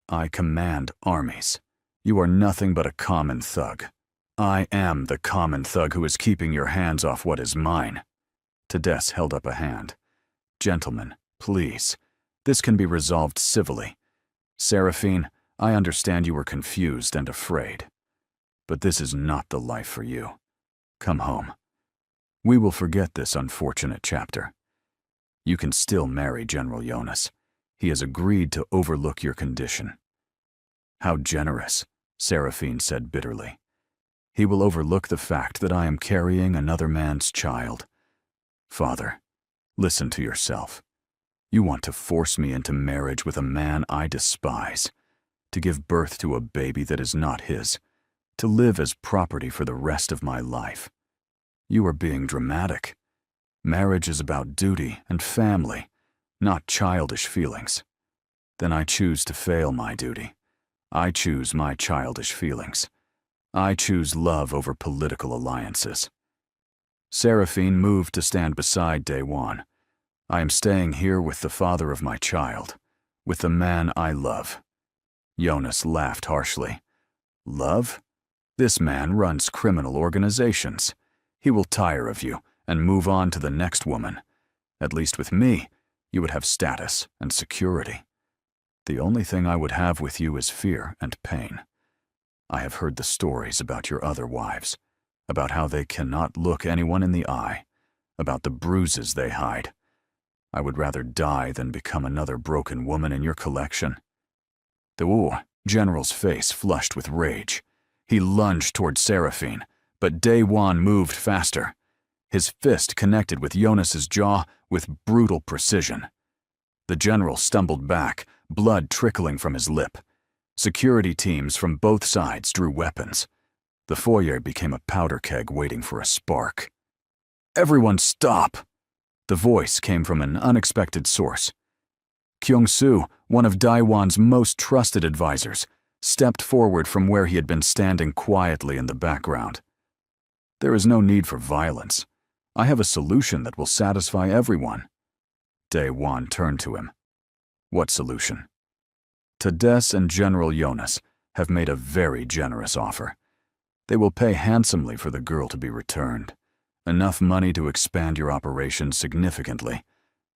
I command armies. You are nothing but a common thug. I am the common thug who is keeping your hands off what is mine. Tadesse held up a hand. Gentlemen, please. This can be resolved civilly. Seraphine, I understand you were confused and afraid. But this is not the life for you. Come home. We will forget this unfortunate chapter. You can still marry General Jonas. He has agreed to overlook your condition. How generous, Seraphine said bitterly. He will overlook the fact that I am carrying another man's child. Father, listen to yourself. You want to force me into marriage with a man I despise, to give birth to a baby that is not his, to live as property for the rest of my life. You are being dramatic. Marriage is about duty and family, not childish feelings. Then I choose to fail my duty. I choose my childish feelings. I choose love over political alliances. Seraphine moved to stand beside Daewon. I am staying here with the father of my child, with the man I love. Jonas laughed harshly. Love? This man runs criminal organizations. He will tire of you and move on to the next woman. At least with me, you would have status and security. The only thing I would have with you is fear and pain. I have heard the stories about your other wives, about how they cannot look anyone in the eye, about the bruises they hide. I would rather die than become another broken woman in your collection. The general's face flushed with rage. He lunged toward Seraphine, but Daewon moved faster. His fist connected with Jonas's jaw with brutal precision. The general stumbled back, blood trickling from his lip. Security teams from both sides drew weapons. The foyer became a powder keg waiting for a spark. Everyone stop! The voice came from an unexpected source. Kyung-soo, one of Daewon's most trusted advisors, stepped forward from where he had been standing quietly in the background. There is no need for violence. I have a solution that will satisfy everyone. Daewon turned to him. What solution? Tadesse and General Jonas have made a very generous offer. They will pay handsomely for the girl to be returned, enough money to expand your operation significantly,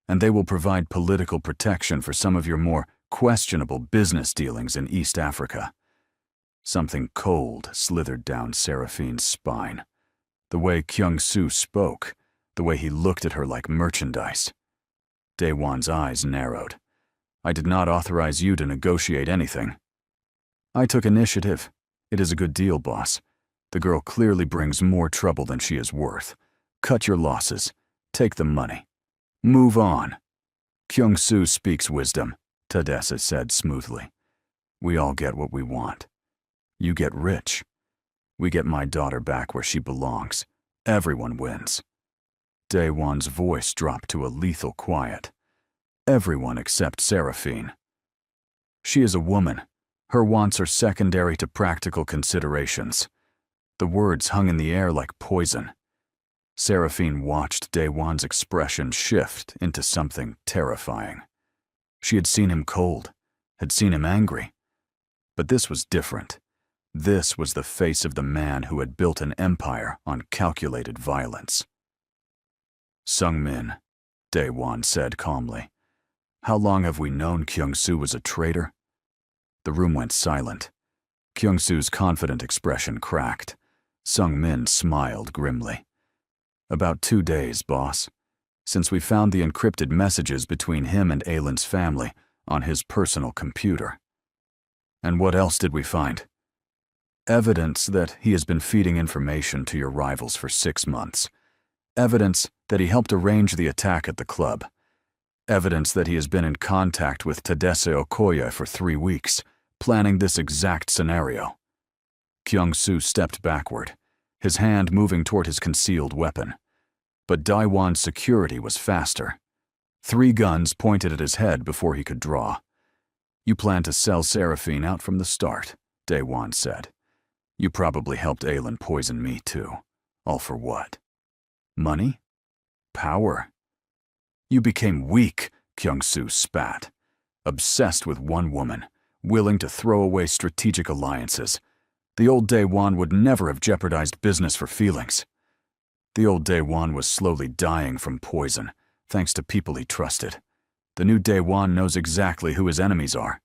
and they will provide political protection for some of your more questionable business dealings in East Africa. Something cold slithered down Seraphine's spine. The way Kyung-soo spoke, the way he looked at her like merchandise. Daewon's eyes narrowed. I did not authorize you to negotiate anything. I took initiative. It is a good deal, boss. The girl clearly brings more trouble than she is worth. Cut your losses. Take the money. Move on. Kyung-soo speaks wisdom, Tadesse said smoothly. We all get what we want. You get rich. We get my daughter back where she belongs. Everyone wins. Daewon's voice dropped to a lethal quiet. Everyone except Seraphine. She is a woman. Her wants are secondary to practical considerations. The words hung in the air like poison. Seraphine watched Daewon's expression shift into something terrifying. She had seen him cold, had seen him angry. But this was different. This was the face of the man who had built an empire on calculated violence. Sung-min, Daewon said calmly. How long have we known Kyung-soo was a traitor? The room went silent. Kyung-soo's confident expression cracked. Sung-min smiled grimly. About 2 days, boss. Since we found the encrypted messages between him and Aylin's family on his personal computer. And what else did we find? Evidence that he has been feeding information to your rivals for 6 months. Evidence that he helped arrange the attack at the club. Evidence that he has been in contact with Tadesse Okoye for 3 weeks, planning this exact scenario. Kyung-soo stepped backward, his hand moving toward his concealed weapon. But Daewon's security was faster. 3 guns pointed at his head before he could draw. You plan to sell Seraphine out from the start, Daewon said. You probably helped Aelin poison me too. All for what? Money? Power? You became weak, Kyung-soo spat. Obsessed with one woman, willing to throw away strategic alliances. The old Daewon would never have jeopardized business for feelings. The old Daewon was slowly dying from poison, thanks to people he trusted. The new Daewon knows exactly who his enemies are.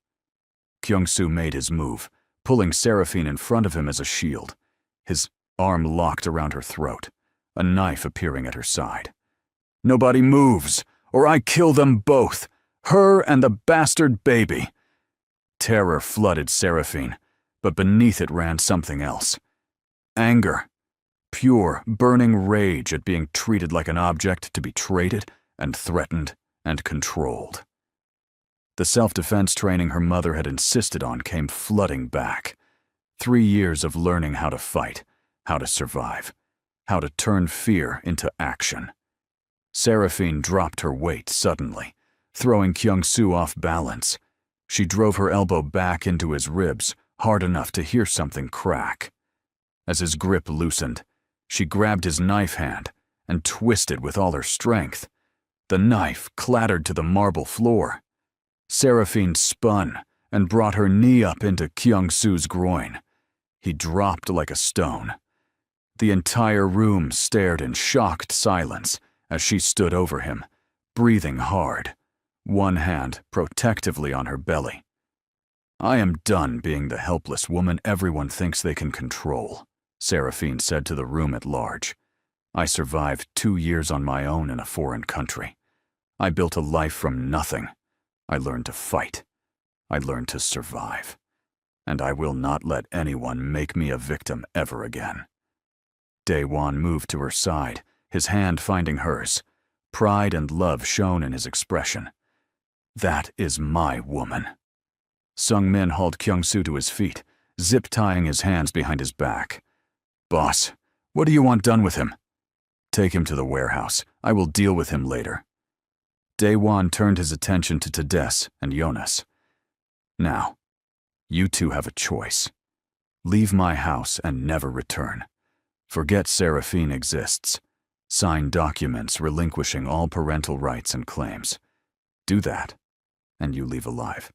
Kyung-soo made his move, pulling Seraphine in front of him as a shield. His arm locked around her throat, a knife appearing at her side. Nobody moves, or I kill them both, her and the bastard baby. Terror flooded Seraphine, but beneath it ran something else. Anger. Pure, burning rage at being treated like an object to be traded and threatened and controlled. The self-defense training her mother had insisted on came flooding back. 3 years of learning how to fight, how to survive, how to turn fear into action. Seraphine dropped her weight suddenly, throwing Kyung-soo off balance. She drove her elbow back into his ribs, hard enough to hear something crack. As his grip loosened, she grabbed his knife hand and twisted with all her strength. The knife clattered to the marble floor. Seraphine spun and brought her knee up into Kyung-soo's groin. He dropped like a stone. The entire room stared in shocked silence as she stood over him, breathing hard, one hand protectively on her belly. I am done being the helpless woman everyone thinks they can control, Seraphine said to the room at large. I survived 2 years on my own in a foreign country. I built a life from nothing. I learned to fight. I learned to survive. And I will not let anyone make me a victim ever again. Daewon moved to her side, his hand finding hers. Pride and love shone in his expression. That is my woman. Sung-min hauled Kyung-soo to his feet, zip-tying his hands behind his back. Boss, what do you want done with him? Take him to the warehouse. I will deal with him later. Daewon turned his attention to Tades and Jonas. Now, you two have a choice. Leave my house and never return. Forget Seraphine exists. Sign documents relinquishing all parental rights and claims. Do that, and you leave alive.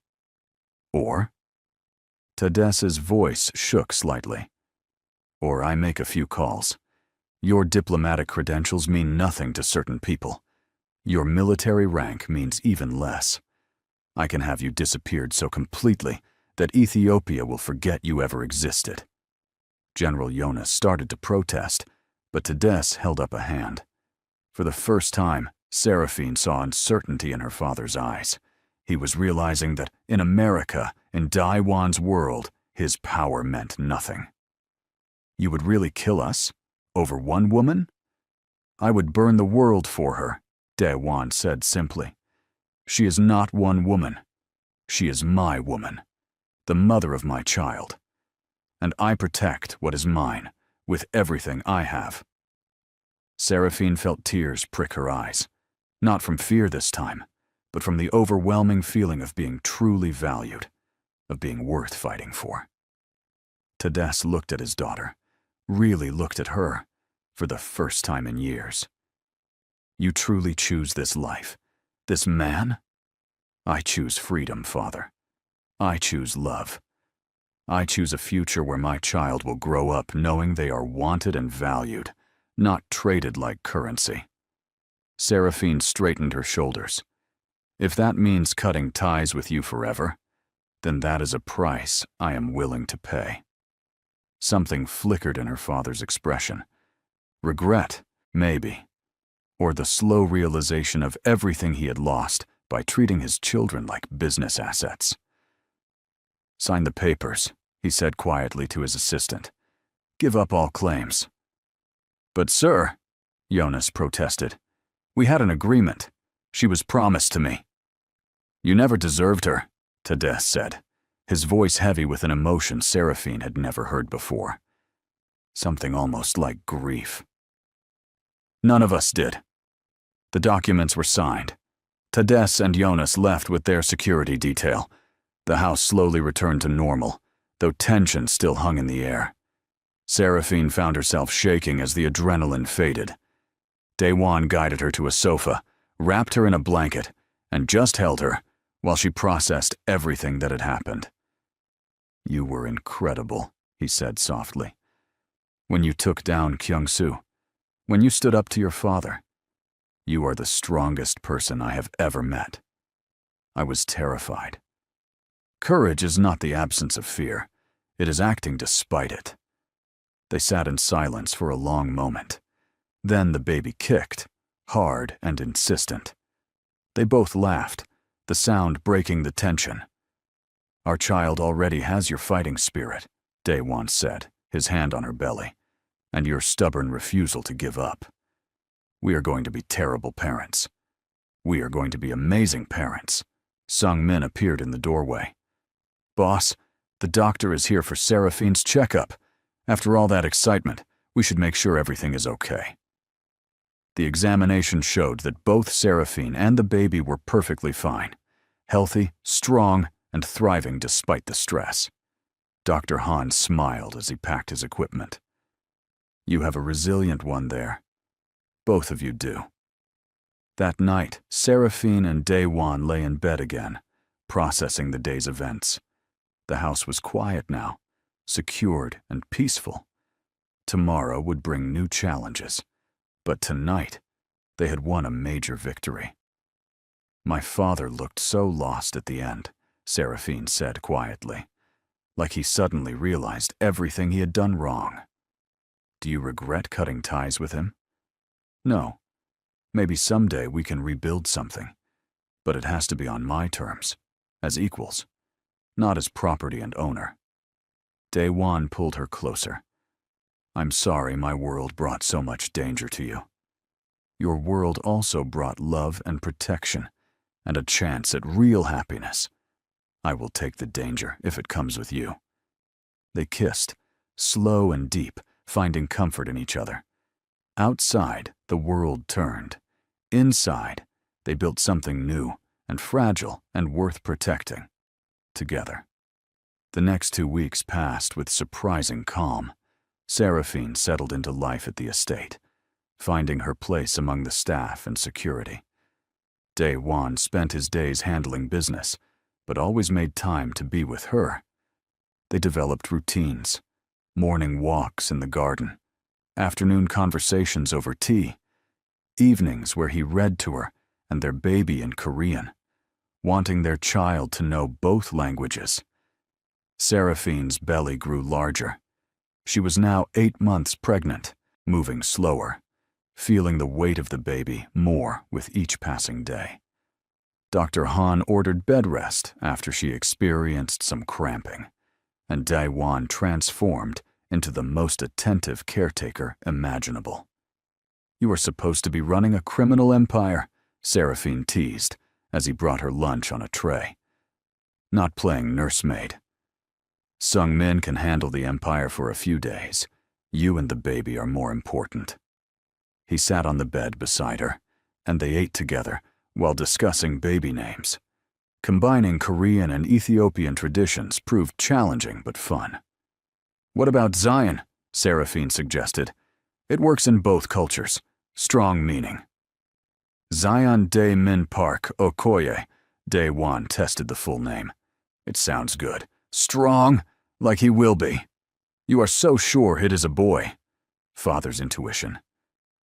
Or, Tades's voice shook slightly. Or I make a few calls. Your diplomatic credentials mean nothing to certain people. Your military rank means even less. I can have you disappeared so completely that Ethiopia will forget you ever existed. General Jonas started to protest, but Tades held up a hand. For the first time, Seraphine saw uncertainty in her father's eyes. He was realizing that in America, in Daewon's world, his power meant nothing. You would really kill us? Over one woman? I would burn the world for her, Daewon said simply. She is not one woman. She is my woman, the mother of my child. And I protect what is mine with everything I have. Seraphine felt tears prick her eyes, not from fear this time, but from the overwhelming feeling of being truly valued, of being worth fighting for. Tades looked at his daughter, really looked at her, for the first time in years. You truly choose this life, this man? I choose freedom, Father. I choose love. I choose a future where my child will grow up knowing they are wanted and valued, not traded like currency. Seraphine straightened her shoulders. If that means cutting ties with you forever, then that is a price I am willing to pay. Something flickered in her father's expression. Regret, maybe, or the slow realization of everything he had lost by treating his children like business assets. Sign the papers, he said quietly to his assistant. Give up all claims. But sir, Jonas protested, we had an agreement. She was promised to me. You never deserved her, Tades said, his voice heavy with an emotion Seraphine had never heard before. Something almost like grief. None of us did. The documents were signed. Tades and Jonas left with their security detail. The house slowly returned to normal, though tension still hung in the air. Seraphine found herself shaking as the adrenaline faded. Daewon guided her to a sofa, wrapped her in a blanket, and just held her while she processed everything that had happened. "You were incredible," he said softly. "When you took down Kyung-soo, when you stood up to your father, you are the strongest person I have ever met." I was terrified. Courage is not the absence of fear. It is acting despite it. They sat in silence for a long moment. Then the baby kicked, hard and insistent. They both laughed, the sound breaking the tension. "Our child already has your fighting spirit," Daewon said, his hand on her belly, "and your stubborn refusal to give up. We are going to be terrible parents. We are going to be amazing parents." Sung-min appeared in the doorway. "Boss, the doctor is here for Seraphine's checkup. After all that excitement, we should make sure everything is okay." The examination showed that both Seraphine and the baby were perfectly fine, healthy, strong, and thriving despite the stress. Dr. Han smiled as he packed his equipment. "You have a resilient one there. Both of you do." That night, Seraphine and Daewon lay in bed again, processing the day's events. The house was quiet now, secured and peaceful. Tomorrow would bring new challenges, but tonight they had won a major victory. "My father looked so lost at the end," Seraphine said quietly, like he suddenly realized everything he had done wrong. "Do you regret cutting ties with him?" "No. Maybe someday we can rebuild something, but it has to be on my terms, as equals, not as property and owner." Daewon pulled her closer. "I'm sorry my world brought so much danger to you. Your world also brought love and protection, and a chance at real happiness. I will take the danger if it comes with you." They kissed, slow and deep, finding comfort in each other. Outside, the world turned. Inside, they built something new and fragile and worth protecting, together. The next 2 weeks passed with surprising calm. Seraphine settled into life at the estate, finding her place among the staff and security. Daewon spent his days handling business, but always made time to be with her. They developed routines, morning walks in the garden, afternoon conversations over tea, evenings where he read to her and their baby in Korean, wanting their child to know both languages. Seraphine's belly grew larger. She was now 8 months pregnant, moving slower, feeling the weight of the baby more with each passing day. Dr. Han ordered bed rest after she experienced some cramping, and Daewon transformed into the most attentive caretaker imaginable. "You are supposed to be running a criminal empire," Seraphine teased as he brought her lunch on a tray. "Not playing nursemaid. Sung-min can handle the empire for a few days. You and the baby are more important." He sat on the bed beside her, and they ate together while discussing baby names. Combining Korean and Ethiopian traditions proved challenging but fun. "What about Zion?" Seraphine suggested. "It works in both cultures. Strong meaning." "Zion Dae Min Park Okoye," Daewon tested the full name. "It sounds good. Strong, like he will be. You are so sure it is a boy." Father's intuition.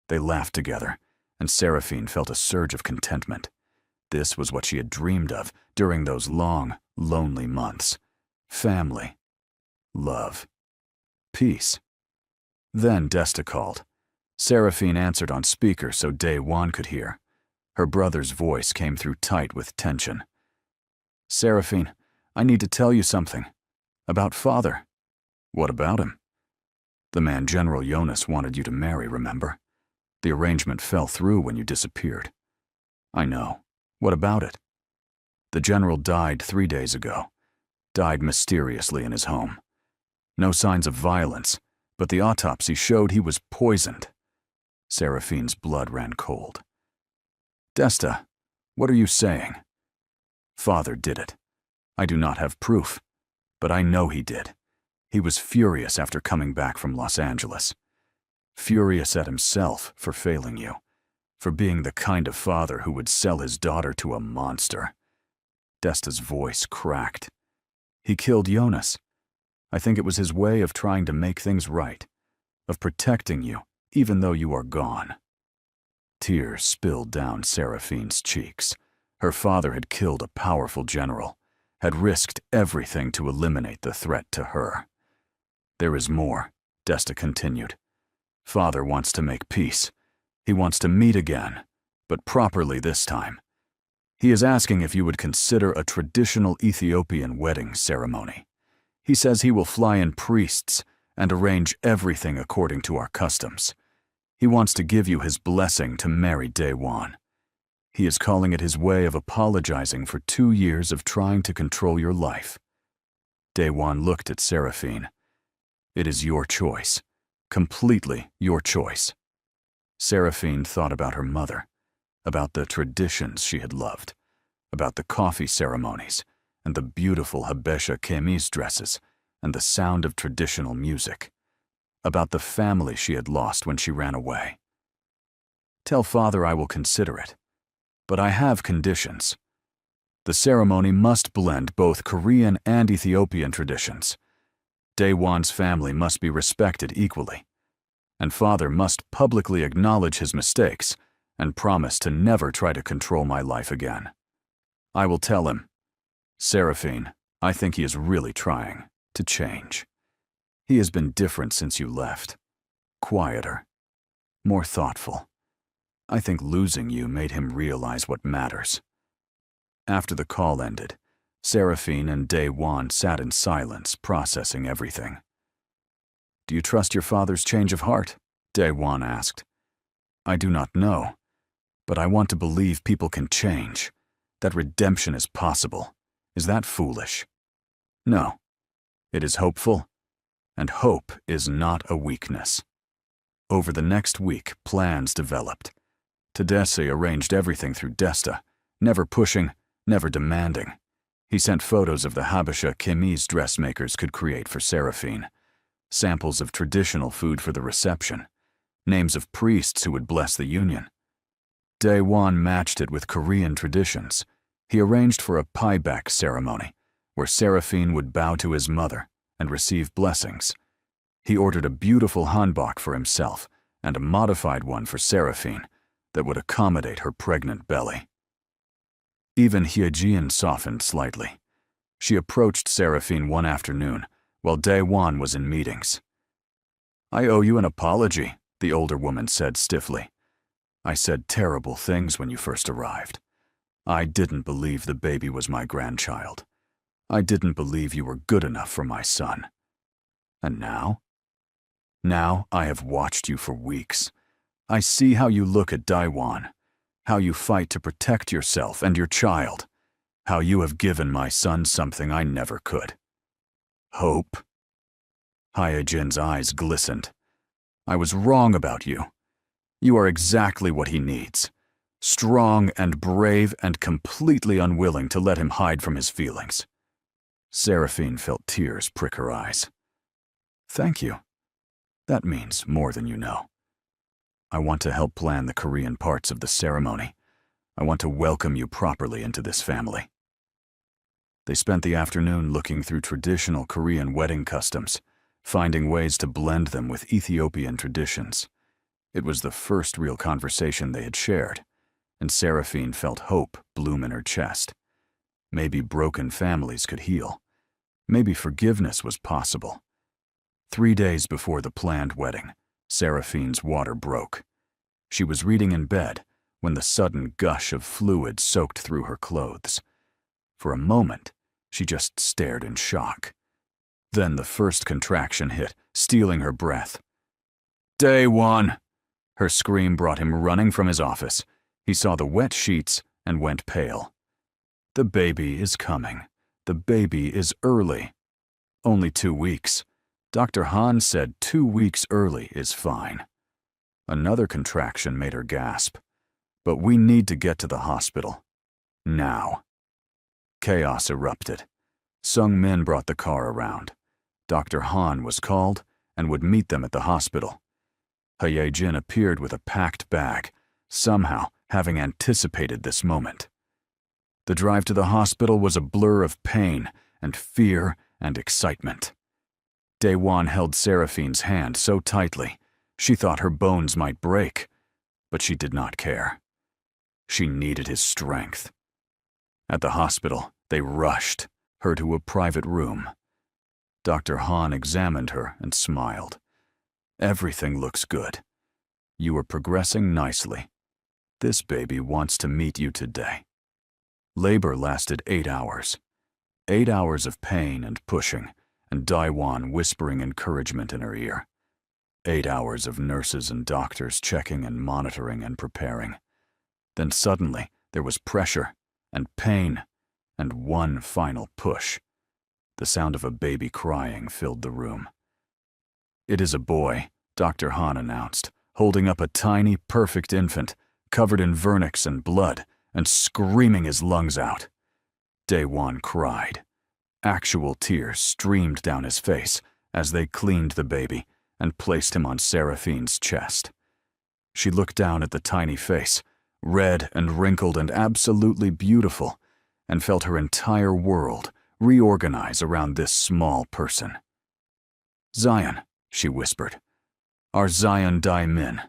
They laughed together, and Seraphine felt a surge of contentment. This was what she had dreamed of during those long, lonely months. Family. Love. Peace. Then Desta called. Seraphine answered on speaker so Daewon could hear. Her brother's voice came through tight with tension. "Seraphine, I need to tell you something. About father." "What about him?" "The man General Jonas wanted you to marry, remember? The arrangement fell through when you disappeared." "I know. What about it?" "The general died 3 days ago. Died mysteriously in his home. No signs of violence, but the autopsy showed he was poisoned." Seraphine's blood ran cold. "Desta, what are you saying?" "Father did it. I do not have proof, but I know he did. He was furious after coming back from Los Angeles. Furious at himself for failing you, for being the kind of father who would sell his daughter to a monster. Desta's voice cracked. He killed Jonas. I think it was his way of trying to make things right, of protecting you even though you are gone. Tears spilled down Seraphine's cheeks. Her father had killed a powerful general, had risked everything to eliminate the threat to her. There is more, Desta continued. Father wants to make peace. He wants to meet again, but properly this time. He is asking if you would consider a traditional Ethiopian wedding ceremony. He says he will fly in priests and arrange everything according to our customs. He wants to give you his blessing to marry Daewon. He is calling it his way of apologizing for 2 years of trying to control your life. Daewon looked at Seraphine. It is your choice. Completely your choice. Seraphine thought about her mother, about the traditions she had loved, about the coffee ceremonies, and the beautiful Habesha chemise dresses, and the sound of traditional music, about the family she had lost when she ran away. Tell father I will consider it, but I have conditions. The ceremony must blend both Korean and Ethiopian traditions. Daewon's family must be respected equally, and father must publicly acknowledge his mistakes and promise to never try to control my life again. I will tell him, Seraphine, I think he is really trying to change. He has been different since you left. Quieter, more thoughtful. I think losing you made him realize what matters. After the call ended, Seraphine and Daewon sat in silence, processing everything. Do you trust your father's change of heart? Daewon asked. I do not know, but I want to believe people can change, that redemption is possible. Is that foolish? No. It is hopeful, and hope is not a weakness. Over the next week, plans developed. Tadesse arranged everything through Desta, never pushing, never demanding. He sent photos of the Habesha chemise dressmakers could create for Seraphine, samples of traditional food for the reception, names of priests who would bless the union. Daewon matched it with Korean traditions. He arranged for a pieback ceremony, where Seraphine would bow to his mother and receive blessings. He ordered a beautiful hanbok for himself and a modified one for Seraphine that would accommodate her pregnant belly. Even Hyejian softened slightly. She approached Seraphine one afternoon while Daewon was in meetings. I owe you an apology, the older woman said stiffly. I said terrible things when you first arrived. I didn't believe the baby was my grandchild. I didn't believe you were good enough for my son. And now? Now I have watched you for weeks. I see how you look at Daewon, how you fight to protect yourself and your child, how you have given my son something I never could. Hope. Hyejin's eyes glistened. I was wrong about you. You are exactly what he needs. Strong and brave and completely unwilling to let him hide from his feelings. Seraphine felt tears prick her eyes. Thank you. That means more than you know. I want to help plan the Korean parts of the ceremony. I want to welcome you properly into this family. They spent the afternoon looking through traditional Korean wedding customs, finding ways to blend them with Ethiopian traditions. It was the first real conversation they had shared, and Seraphine felt hope bloom in her chest. Maybe broken families could heal. Maybe forgiveness was possible. 3 days before the planned wedding, Seraphine's water broke. She was reading in bed when the sudden gush of fluid soaked through her clothes. For a moment, she just stared in shock. Then the first contraction hit, stealing her breath. Daewon! Her scream brought him running from his office. He saw the wet sheets and went pale. The baby is coming. The baby is early. Only 2 weeks. Dr. Han said 2 weeks early is fine. Another contraction made her gasp. But we need to get to the hospital. Now. Chaos erupted. Sung Min brought the car around. Dr. Han was called and would meet them at the hospital. Hae-jin appeared with a packed bag, somehow having anticipated this moment. The drive to the hospital was a blur of pain and fear and excitement. Daewon held Seraphine's hand so tightly, she thought her bones might break, but she did not care. She needed his strength. At the hospital, they rushed her to a private room. Dr. Han examined her and smiled. "Everything looks good. You are progressing nicely. This baby wants to meet you today." Labor lasted 8 hours. 8 hours of pain and pushing, and Daewon whispering encouragement in her ear. 8 hours of nurses and doctors checking and monitoring and preparing. Then suddenly, there was pressure and pain and one final push. The sound of a baby crying filled the room. "It is a boy," Dr. Han announced, holding up a tiny, perfect infant, covered in vernix and blood, and screaming his lungs out. Daewon cried. Actual tears streamed down his face as they cleaned the baby and placed him on Seraphine's chest. She looked down at the tiny face, red and wrinkled and absolutely beautiful, and felt her entire world reorganize around this small person. "Zion," she whispered. "Our Zion Dae-min."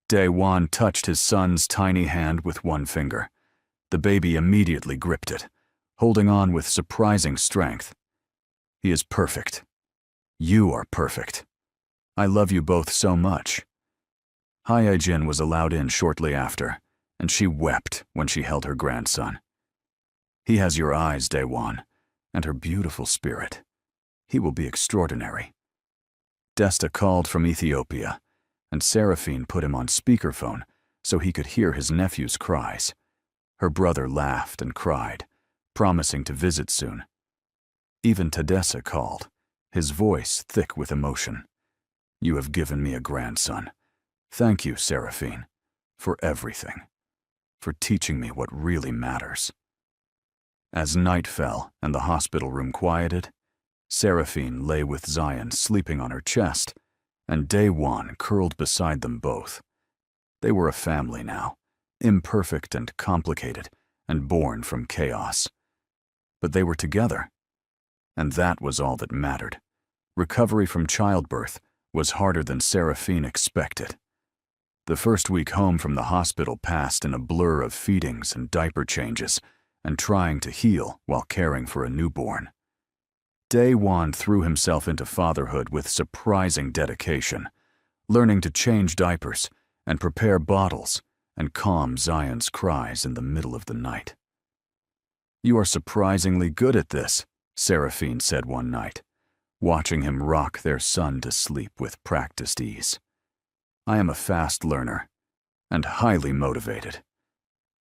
Daewon touched his son's tiny hand with one finger. The baby immediately gripped it, holding on with surprising strength. "He is perfect. You are perfect. I love you both so much." Hae-jin was allowed in shortly after, and she wept when she held her grandson. "He has your eyes, Daewon, and her beautiful spirit. He will be extraordinary." Desta called from Ethiopia, and Seraphine put him on speakerphone so he could hear his nephew's cries. Her brother laughed and cried, promising to visit soon. Even Tadessa called, his voice thick with emotion. "You have given me a grandson. Thank you, Seraphine, for everything, for teaching me what really matters." As night fell and the hospital room quieted, Seraphine lay with Zion sleeping on her chest, and Daewon curled beside them both. They were a family now, imperfect and complicated, and born from chaos. But they were together, and that was all that mattered. Recovery from childbirth was harder than Seraphine expected. The first week home from the hospital passed in a blur of feedings and diaper changes, and trying to heal while caring for a newborn. Daewon threw himself into fatherhood with surprising dedication, learning to change diapers and prepare bottles and calm Zion's cries in the middle of the night. "You are surprisingly good at this," Seraphine said one night, watching him rock their son to sleep with practiced ease. "I am a fast learner and highly motivated."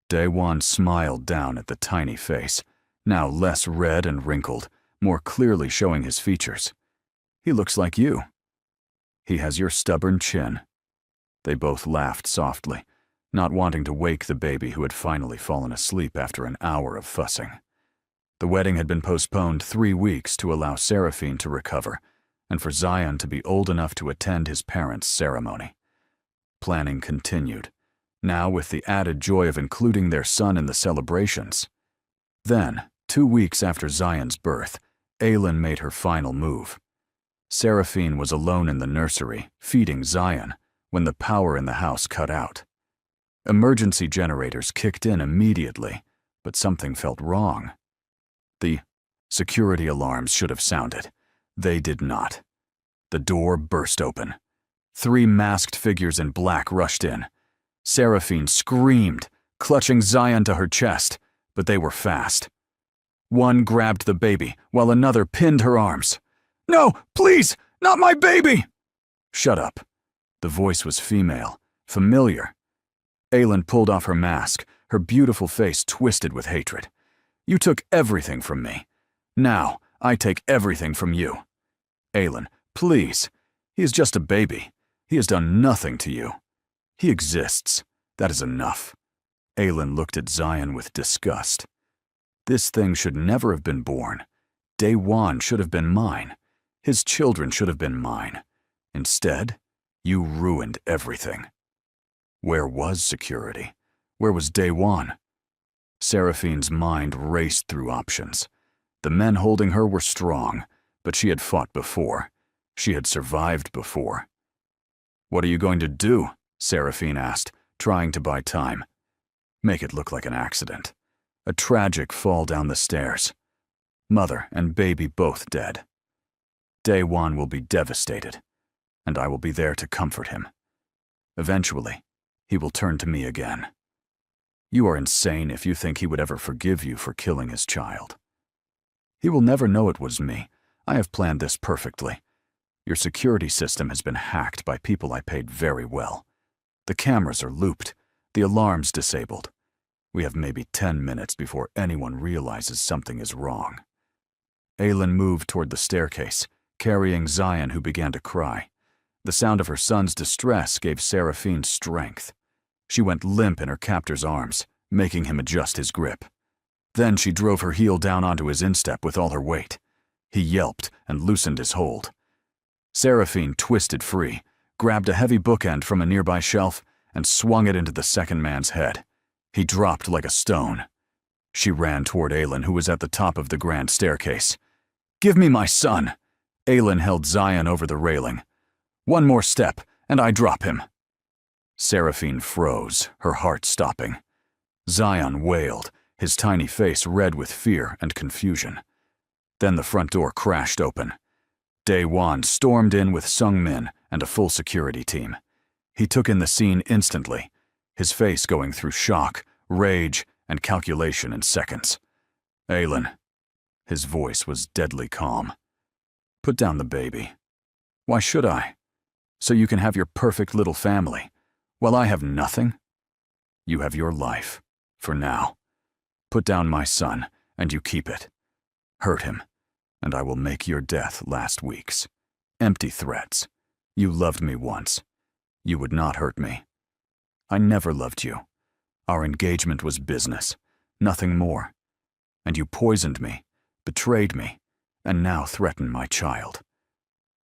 Daewon smiled down at the tiny face, now less red and wrinkled, more clearly showing his features. "He looks like you." "He has your stubborn chin." They both laughed softly, not wanting to wake the baby who had finally fallen asleep after an hour of fussing. The wedding had been postponed 3 weeks to allow Seraphine to recover, and for Zion to be old enough to attend his parents' ceremony. Planning continued, now with the added joy of including their son in the celebrations. Then, 2 weeks after Zion's birth, Aylin made her final move. Seraphine was alone in the nursery, feeding Zion, when the power in the house cut out. Emergency generators kicked in immediately, but something felt wrong. The security alarms should have sounded. They did not. The door burst open. 3 masked figures in black rushed in. Seraphine screamed, clutching Zion to her chest, but they were fast. One grabbed the baby, while another pinned her arms. "No, please, not my baby!" "Shut up." The voice was female, familiar. Aylin pulled off her mask, her beautiful face twisted with hatred. "You took everything from me. Now, I take everything from you." "Aylin, please. He is just a baby. He has done nothing to you. He exists. That is enough." Aylin looked at Zion with disgust. "This thing should never have been born. Daewon should have been mine. His children should have been mine. Instead, you ruined everything. Where was security? Where was Daewon? Seraphine's mind raced through options. The men holding her were strong, but she had fought before. She had survived before. "What are you going to do?" Seraphine asked, trying to buy time. "Make it look like an accident. A tragic fall down the stairs. Mother and baby both dead. Daewon will be devastated, and I will be there to comfort him. Eventually, he will turn to me again. You are insane if you think he would ever forgive you for killing his child. He will never know it was me. I have planned this perfectly. Your security system has been hacked by people I paid very well. The cameras are looped, the alarms disabled. We have maybe 10 minutes before anyone realizes something is wrong." Aylin moved toward the staircase, carrying Zion, who began to cry. The sound of her son's distress gave Seraphine strength. She went limp in her captor's arms, making him adjust his grip. Then she drove her heel down onto his instep with all her weight. He yelped and loosened his hold. Seraphine twisted free, grabbed a heavy bookend from a nearby shelf, and swung it into the second man's head. He dropped like a stone. She ran toward Aylin, who was at the top of the grand staircase. "Give me my son!" Aylin held Zion over the railing. "One more step, and I drop him." Seraphine froze, her heart stopping. Zion wailed, his tiny face red with fear and confusion. Then the front door crashed open. Daewon stormed in with Sung Min and a full security team. He took in the scene instantly, his face going through shock, rage, and calculation in seconds. "Aylin." His voice was deadly calm. "Put down the baby." "Why should I?" "So you can have your perfect little family, while I have nothing?" "You have your life, for now. Put down my son, and you keep it. Hurt him, and I will make your death last week's. Empty threats. You loved me once. You would not hurt me. I never loved you. Our engagement was business, nothing more. And you poisoned me, betrayed me, and now threaten my child.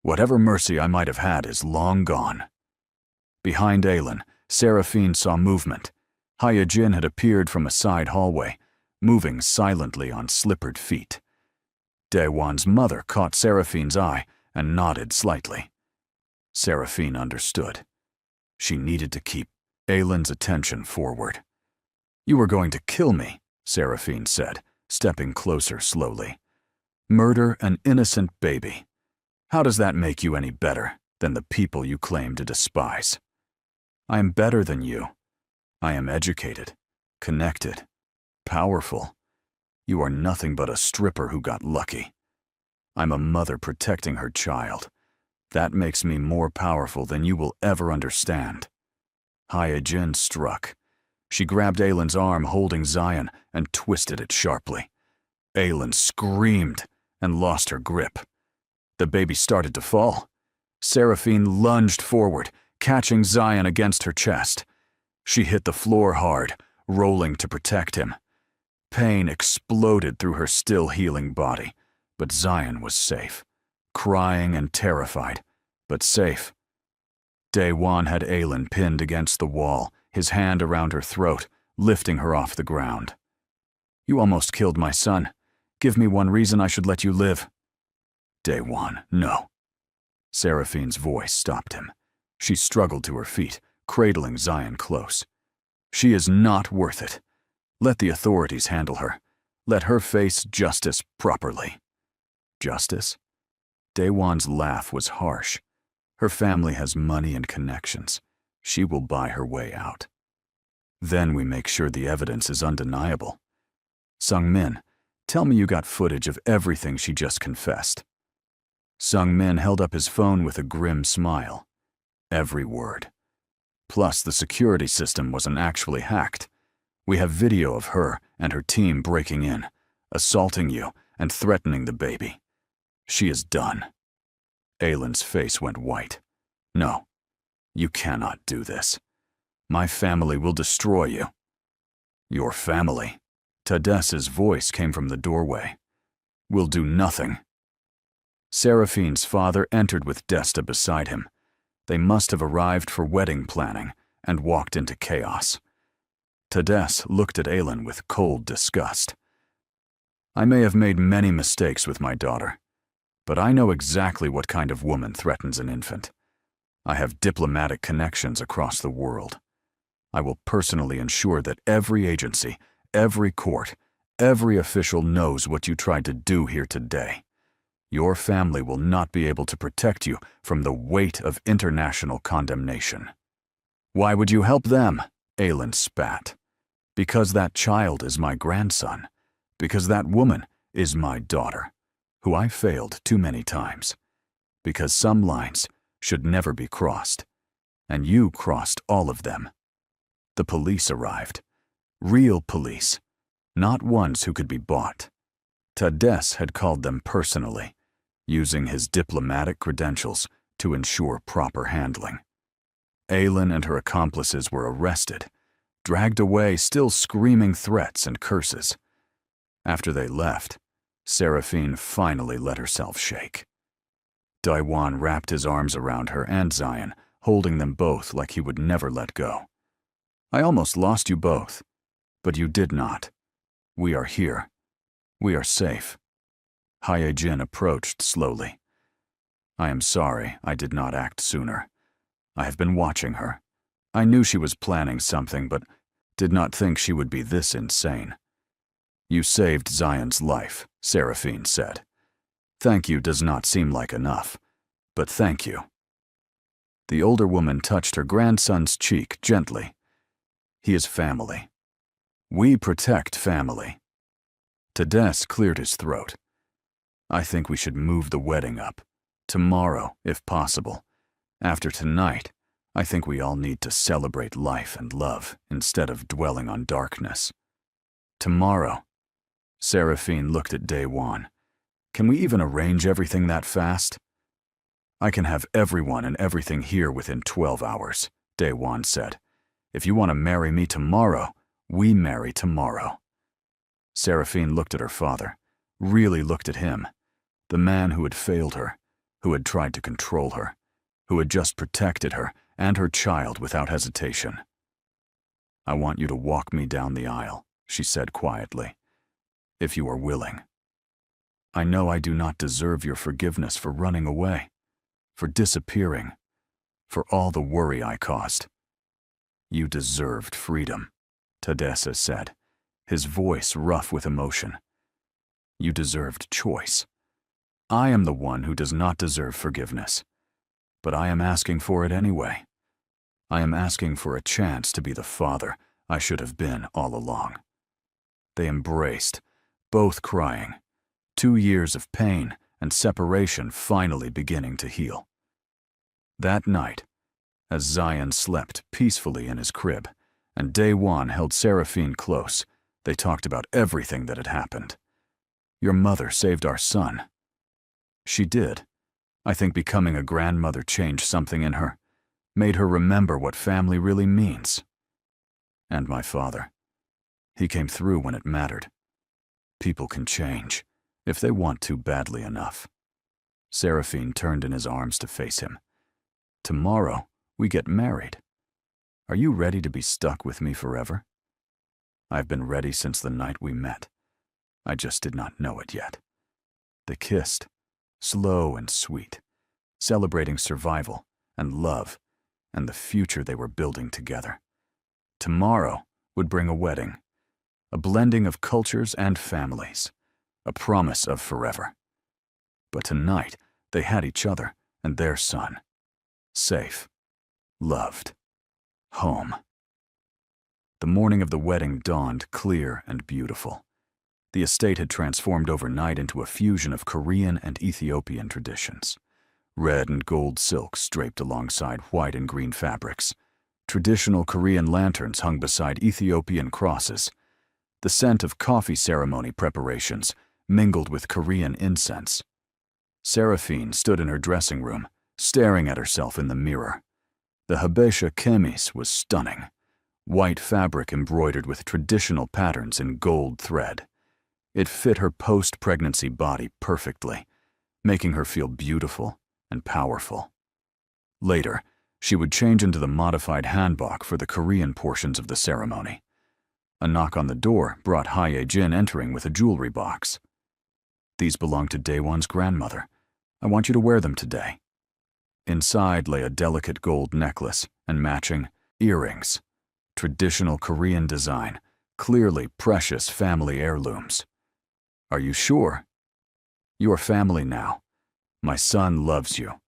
Whatever mercy I might have had is long gone." Behind Aylin, Seraphine saw movement. Hyejin had appeared from a side hallway, moving silently on slippered feet. Daewon's mother caught Seraphine's eye and nodded slightly. Seraphine understood. She needed to keep Aylin's attention forward. "You were going to kill me," Seraphine said, stepping closer slowly. "Murder an innocent baby. How does that make you any better than the people you claim to despise? I am better than you. I am educated, connected, powerful. You are nothing but a stripper who got lucky. I'm a mother protecting her child. That makes me more powerful than you will ever understand." Hyejin struck. She grabbed Aylin's arm holding Zion and twisted it sharply. Aylin screamed and lost her grip. The baby started to fall. Seraphine lunged forward, catching Zion against her chest. She hit the floor hard, rolling to protect him. Pain exploded through her still healing body, but Zion was safe, crying and terrified, but safe. Daewon had Aylin pinned against the wall, his hand around her throat, lifting her off the ground. "You almost killed my son. Give me one reason I should let you live." "Daewon, no." Seraphine's voice stopped him. She struggled to her feet, cradling Zion close. "She is not worth it. Let the authorities handle her. Let her face justice properly." "Justice?" Daewon's laugh was harsh. "Her family has money and connections. She will buy her way out. Then we make sure the evidence is undeniable. Sung Min, tell me you got footage of everything she just confessed." Sung Min held up his phone with a grim smile. "Every word. Plus, the security system wasn't actually hacked. We have video of her and her team breaking in, assaulting you, and threatening the baby. She is done." Aylin's face went white. "No, you cannot do this. My family will destroy you." "Your family?" Tadessa's voice came from the doorway. "Will do nothing." Seraphine's father entered with Desta beside him. They must have arrived for wedding planning and walked into chaos. Tades looked at Aylin with cold disgust. I may have made many mistakes with my daughter, but I know exactly what kind of woman threatens an infant. I have diplomatic connections across the world. I will personally ensure that every agency, every court, every official knows what you tried to do here today. Your family will not be able to protect you from the weight of international condemnation. Why would you help them? Aylin spat. Because that child is my grandson. Because that woman is my daughter, who I failed too many times. Because some lines should never be crossed, and you crossed all of them. The police arrived. Real police, not ones who could be bought. Tades had called them personally, using his diplomatic credentials to ensure proper handling. Aylin and her accomplices were arrested, dragged away still screaming threats and curses. After they left, Seraphine finally let herself shake. Daiwan wrapped his arms around her and Zion, holding them both like he would never let go. I almost lost you both, but you did not. We are here. We are safe. Hyejin approached slowly. I am sorry I did not act sooner. I have been watching her. I knew she was planning something, but did not think she would be this insane. You saved Zion's life, Seraphine said. Thank you does not seem like enough, but thank you. The older woman touched her grandson's cheek gently. He is family. We protect family. Tades cleared his throat. I think we should move the wedding up. Tomorrow, if possible. After tonight, I think we all need to celebrate life and love instead of dwelling on darkness. Tomorrow. Seraphine looked at Daiwan. Can we even arrange everything that fast? I can have everyone and everything here within 12 hours, Daiwan said. If you want to marry me tomorrow, we marry tomorrow. Seraphine looked at her father, really looked at him, the man who had failed her, who had tried to control her, who had just protected her and her child without hesitation. I want you to walk me down the aisle, she said quietly, if you are willing. I know I do not deserve your forgiveness for running away, for disappearing, for all the worry I caused. You deserved freedom, Tadessa said, his voice rough with emotion. You deserved choice. I am the one who does not deserve forgiveness, but I am asking for it anyway. I am asking for a chance to be the father I should have been all along. They embraced, both crying, 2 years of pain and separation finally beginning to heal. That night, as Zion slept peacefully in his crib, and Daiwan held Seraphine close, they talked about everything that had happened. Your mother saved our son. She did. I think becoming a grandmother changed something in her, made her remember what family really means. And my father. He came through when it mattered. People can change, if they want to badly enough. Seraphine turned in his arms to face him. Tomorrow, we get married. Are you ready to be stuck with me forever? I've been ready since the night we met. I just did not know it yet. They kissed, slow and sweet, celebrating survival and love and the future they were building together. Tomorrow would bring a wedding, a blending of cultures and families, a promise of forever. But tonight, they had each other and their son. Safe, loved, home. The morning of the wedding dawned clear and beautiful. The estate had transformed overnight into a fusion of Korean and Ethiopian traditions. Red and gold silks draped alongside white and green fabrics. Traditional Korean lanterns hung beside Ethiopian crosses. The scent of coffee ceremony preparations mingled with Korean incense. Seraphine stood in her dressing room, staring at herself in the mirror. The Habesha chemise was stunning. White fabric embroidered with traditional patterns in gold thread. It fit her post-pregnancy body perfectly, making her feel beautiful and powerful. Later, she would change into the modified hanbok for the Korean portions of the ceremony. A knock on the door brought Hae-jin entering with a jewelry box. "These belong to Daewon's grandmother. I want you to wear them today." Inside lay a delicate gold necklace and matching earrings. Traditional Korean design, clearly precious family heirlooms. "Are you sure? You are family now. My son loves you.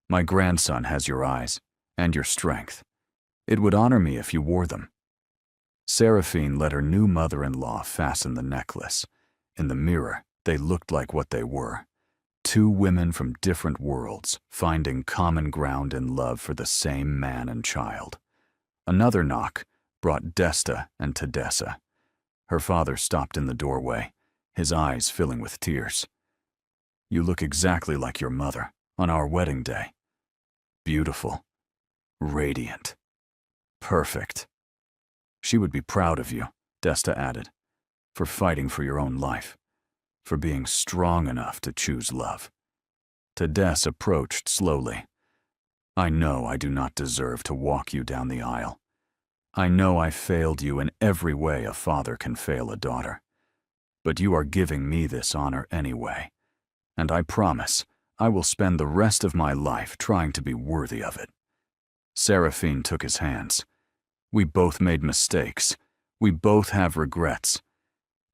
My grandson has your eyes and your strength. It would honor me if you wore them." Seraphine let her new mother-in-law fasten the necklace. In the mirror, they looked like what they were. Two women from different worlds, finding common ground in love for the same man and child. Another knock brought Desta and Tadessa. Her father stopped in the doorway, his eyes filling with tears. "You look exactly like your mother on our wedding day. Beautiful, radiant, perfect. She would be proud of you," Desta added, "for fighting for your own life, for being strong enough to choose love." Tadesse approached slowly. "I know I do not deserve to walk you down the aisle. I know I failed you in every way a father can fail a daughter. But you are giving me this honor anyway, and I promise I will spend the rest of my life trying to be worthy of it." Seraphine took his hands. "We both made mistakes. We both have regrets.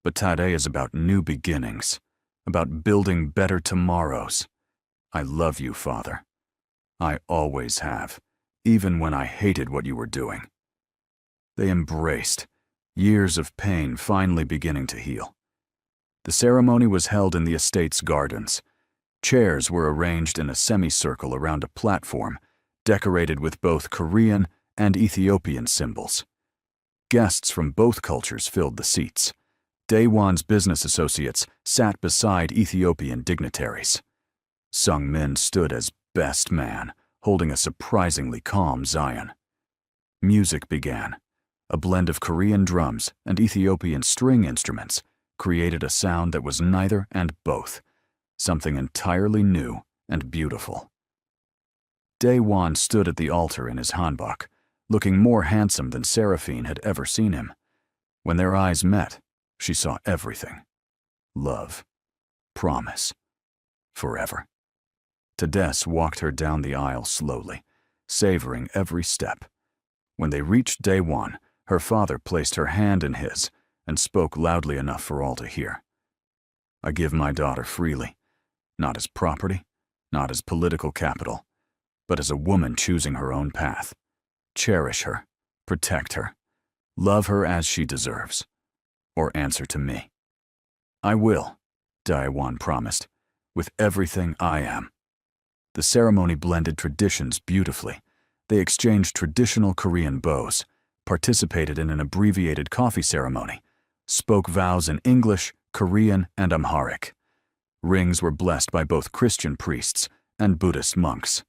But today is about new beginnings, about building better tomorrows. I love you, Father. I always have, even when I hated what you were doing." They embraced, years of pain finally beginning to heal. The ceremony was held in the estate's gardens. Chairs were arranged in a semicircle around a platform, decorated with both Korean and Ethiopian symbols. Guests from both cultures filled the seats. Daewon's business associates sat beside Ethiopian dignitaries. Sung Min stood as best man, holding a surprisingly calm Zion. Music began. A blend of Korean drums and Ethiopian string instruments created a sound that was neither and both, something entirely new and beautiful. Daewon stood at the altar in his hanbok, looking more handsome than Seraphine had ever seen him. When their eyes met, she saw everything. Love. Promise. Forever. Tadesse walked her down the aisle slowly, savoring every step. When they reached Daewon, her father placed her hand in his and spoke loudly enough for all to hear. "I give my daughter freely, not as property, not as political capital, but as a woman choosing her own path. Cherish her, protect her, love her as she deserves, or answer to me." "I will," Daewon promised, "with everything I am." The ceremony blended traditions beautifully. They exchanged traditional Korean bows, participated in an abbreviated coffee ceremony, spoke vows in English, Korean, and Amharic. Rings were blessed by both Christian priests and Buddhist monks.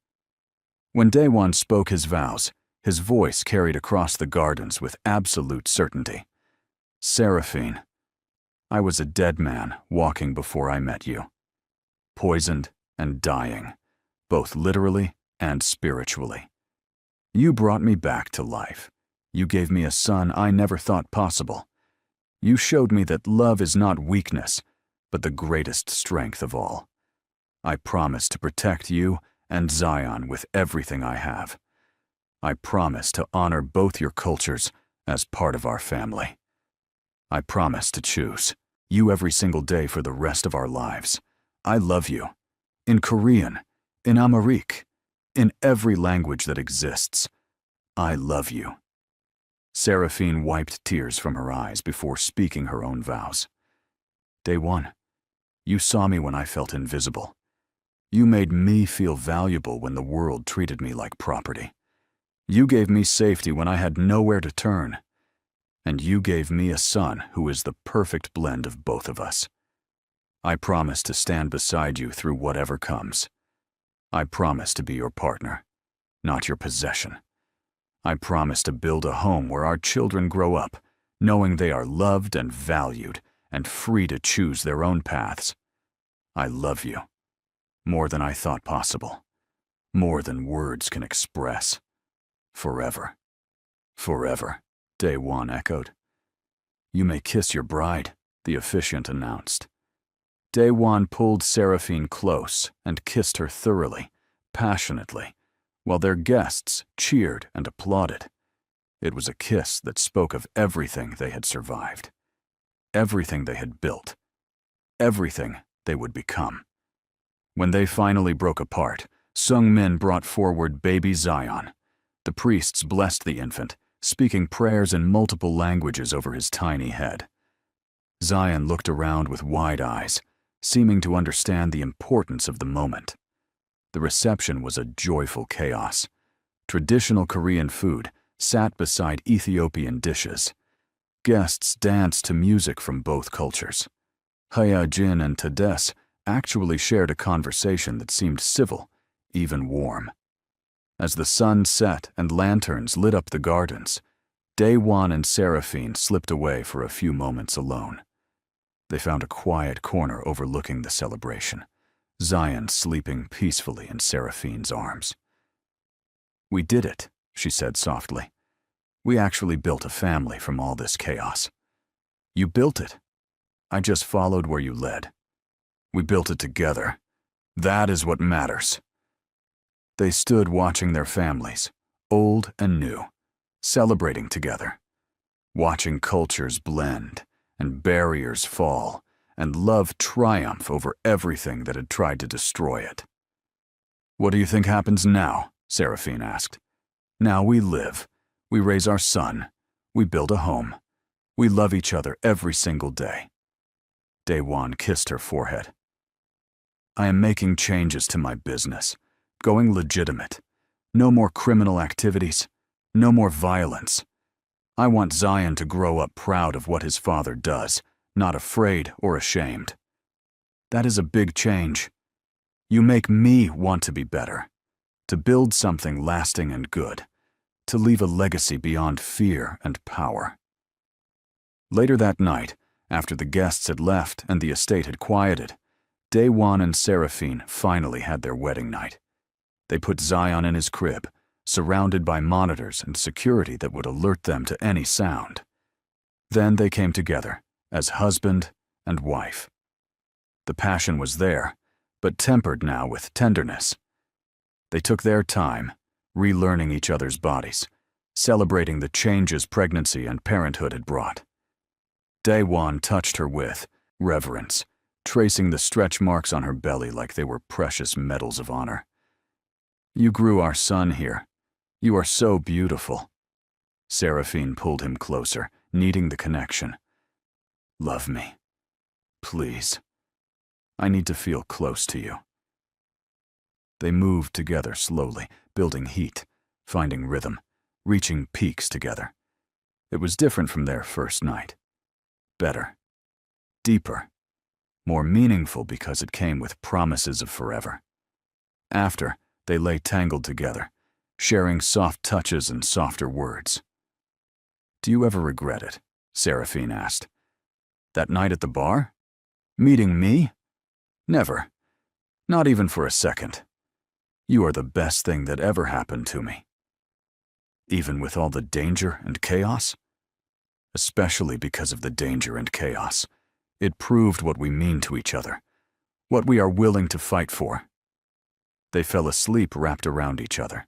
When Daewon spoke his vows, his voice carried across the gardens with absolute certainty. "Seraphine, I was a dead man walking before I met you, poisoned and dying, both literally and spiritually. You brought me back to life. You gave me a son I never thought possible. You showed me that love is not weakness, but the greatest strength of all. I promise to protect you and Zion with everything I have. I promise to honor both your cultures as part of our family. I promise to choose you every single day for the rest of our lives. I love you. In Korean, in Amharic, in every language that exists. I love you." Seraphine wiped tears from her eyes before speaking her own vows. "Daewon, you saw me when I felt invisible. You made me feel valuable when the world treated me like property. You gave me safety when I had nowhere to turn. And you gave me a son who is the perfect blend of both of us. I promise to stand beside you through whatever comes. I promise to be your partner, not your possession. I promise to build a home where our children grow up, knowing they are loved and valued and free to choose their own paths. I love you. More than I thought possible. More than words can express. Forever. Forever, Daewon echoed. You may kiss your bride, the officiant announced. Daewon pulled Seraphine close and kissed her thoroughly, passionately, while their guests cheered and applauded. It was a kiss that spoke of everything they had survived, everything they had built, everything they would become. When they finally broke apart, Sungmin brought forward baby Zion. The priests blessed the infant, speaking prayers in multiple languages over his tiny head. Zion looked around with wide eyes, seeming to understand the importance of the moment. The reception was a joyful chaos. Traditional Korean food sat beside Ethiopian dishes. Guests danced to music from both cultures. Hyejin and Tades actually shared a conversation that seemed civil, even warm. As the sun set and lanterns lit up the gardens, Daewon and Seraphine slipped away for a few moments alone. They found a quiet corner overlooking the celebration, Zion sleeping peacefully in Seraphine's arms. We did it, she said softly. We actually built a family from all this chaos. You built it. I just followed where you led. We built it together. That is what matters. They stood watching their families, old and new, celebrating together, watching cultures blend and barriers fall and love triumph over everything that had tried to destroy it. What do you think happens now? Seraphine asked. Now we live, we raise our son, we build a home, we love each other every single day. Daewon kissed her forehead. I am making changes to my business, going legitimate. No more criminal activities, no more violence. I want Zion to grow up proud of what his father does, not afraid or ashamed. That is a big change. You make me want to be better, to build something lasting and good, to leave a legacy beyond fear and power. Later that night, after the guests had left and the estate had quieted, Daewon and Seraphine finally had their wedding night. They put Zion in his crib, surrounded by monitors and security that would alert them to any sound. Then they came together as husband and wife. The passion was there, but tempered now with tenderness. They took their time, relearning each other's bodies, celebrating the changes pregnancy and parenthood had brought. Daewon touched her with reverence, tracing the stretch marks on her belly like they were precious medals of honor. You grew our son here. You are so beautiful. Seraphine pulled him closer, needing the connection. Love me. Please. I need to feel close to you. They moved together slowly, building heat, finding rhythm, reaching peaks together. It was different from their first night. Better. Deeper. More meaningful because it came with promises of forever. After, they lay tangled together, sharing soft touches and softer words. Do you ever regret it? Seraphine asked. That night at the bar? Meeting me? Never. Not even for a second. You are the best thing that ever happened to me. Even with all the danger and chaos? Especially because of the danger and chaos. It proved what we mean to each other, what we are willing to fight for. They fell asleep wrapped around each other,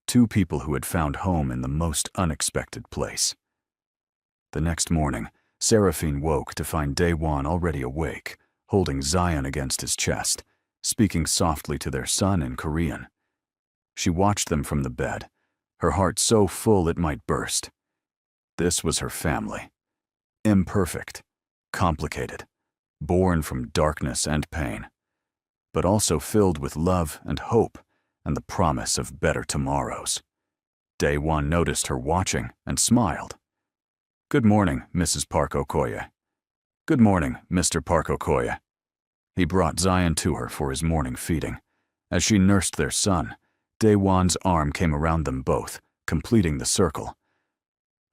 two people who had found home in the most unexpected place. The next morning, Seraphine woke to find Daewon already awake, holding Zion against his chest, speaking softly to their son in Korean. She watched them from the bed, her heart so full it might burst. This was her family. Imperfect, complicated, born from darkness and pain, but also filled with love and hope and the promise of better tomorrows. Daewon noticed her watching and smiled. Good morning, Mrs. Park Okoye. Good morning, Mr. Park Okoye. He brought Zion to her for his morning feeding. As she nursed their son, Daewon's arm came around them both, completing the circle.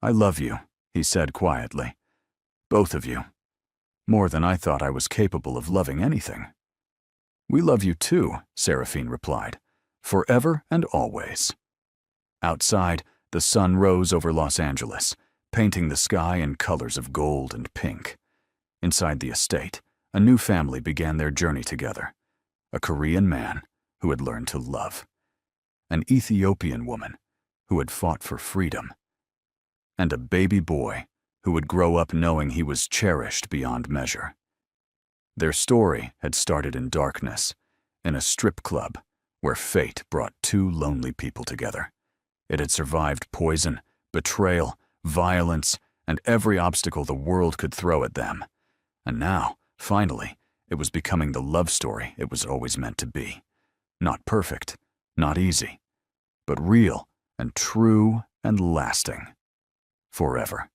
I love you, he said quietly. Both of you. More than I thought I was capable of loving anything. We love you too, Seraphine replied, forever and always. Outside, the sun rose over Los Angeles, painting the sky in colors of gold and pink. Inside the estate, a new family began their journey together. A Korean man who had learned to love, an Ethiopian woman who had fought for freedom, and a baby boy who would grow up knowing he was cherished beyond measure. Their story had started in darkness, in a strip club where fate brought two lonely people together. It had survived poison, betrayal, violence, and every obstacle the world could throw at them. And now, finally, it was becoming the love story it was always meant to be. Not perfect, not easy, but real and true and lasting. Forever.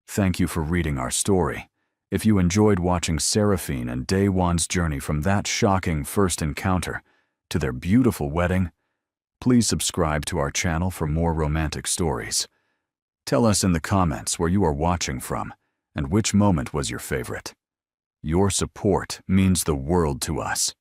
Thank you for reading our story. If you enjoyed watching Seraphine and Daewon's journey from that shocking first encounter to their beautiful wedding, please subscribe to our channel for more romantic stories. Tell us in the comments where you are watching from and which moment was your favorite. Your support means the world to us.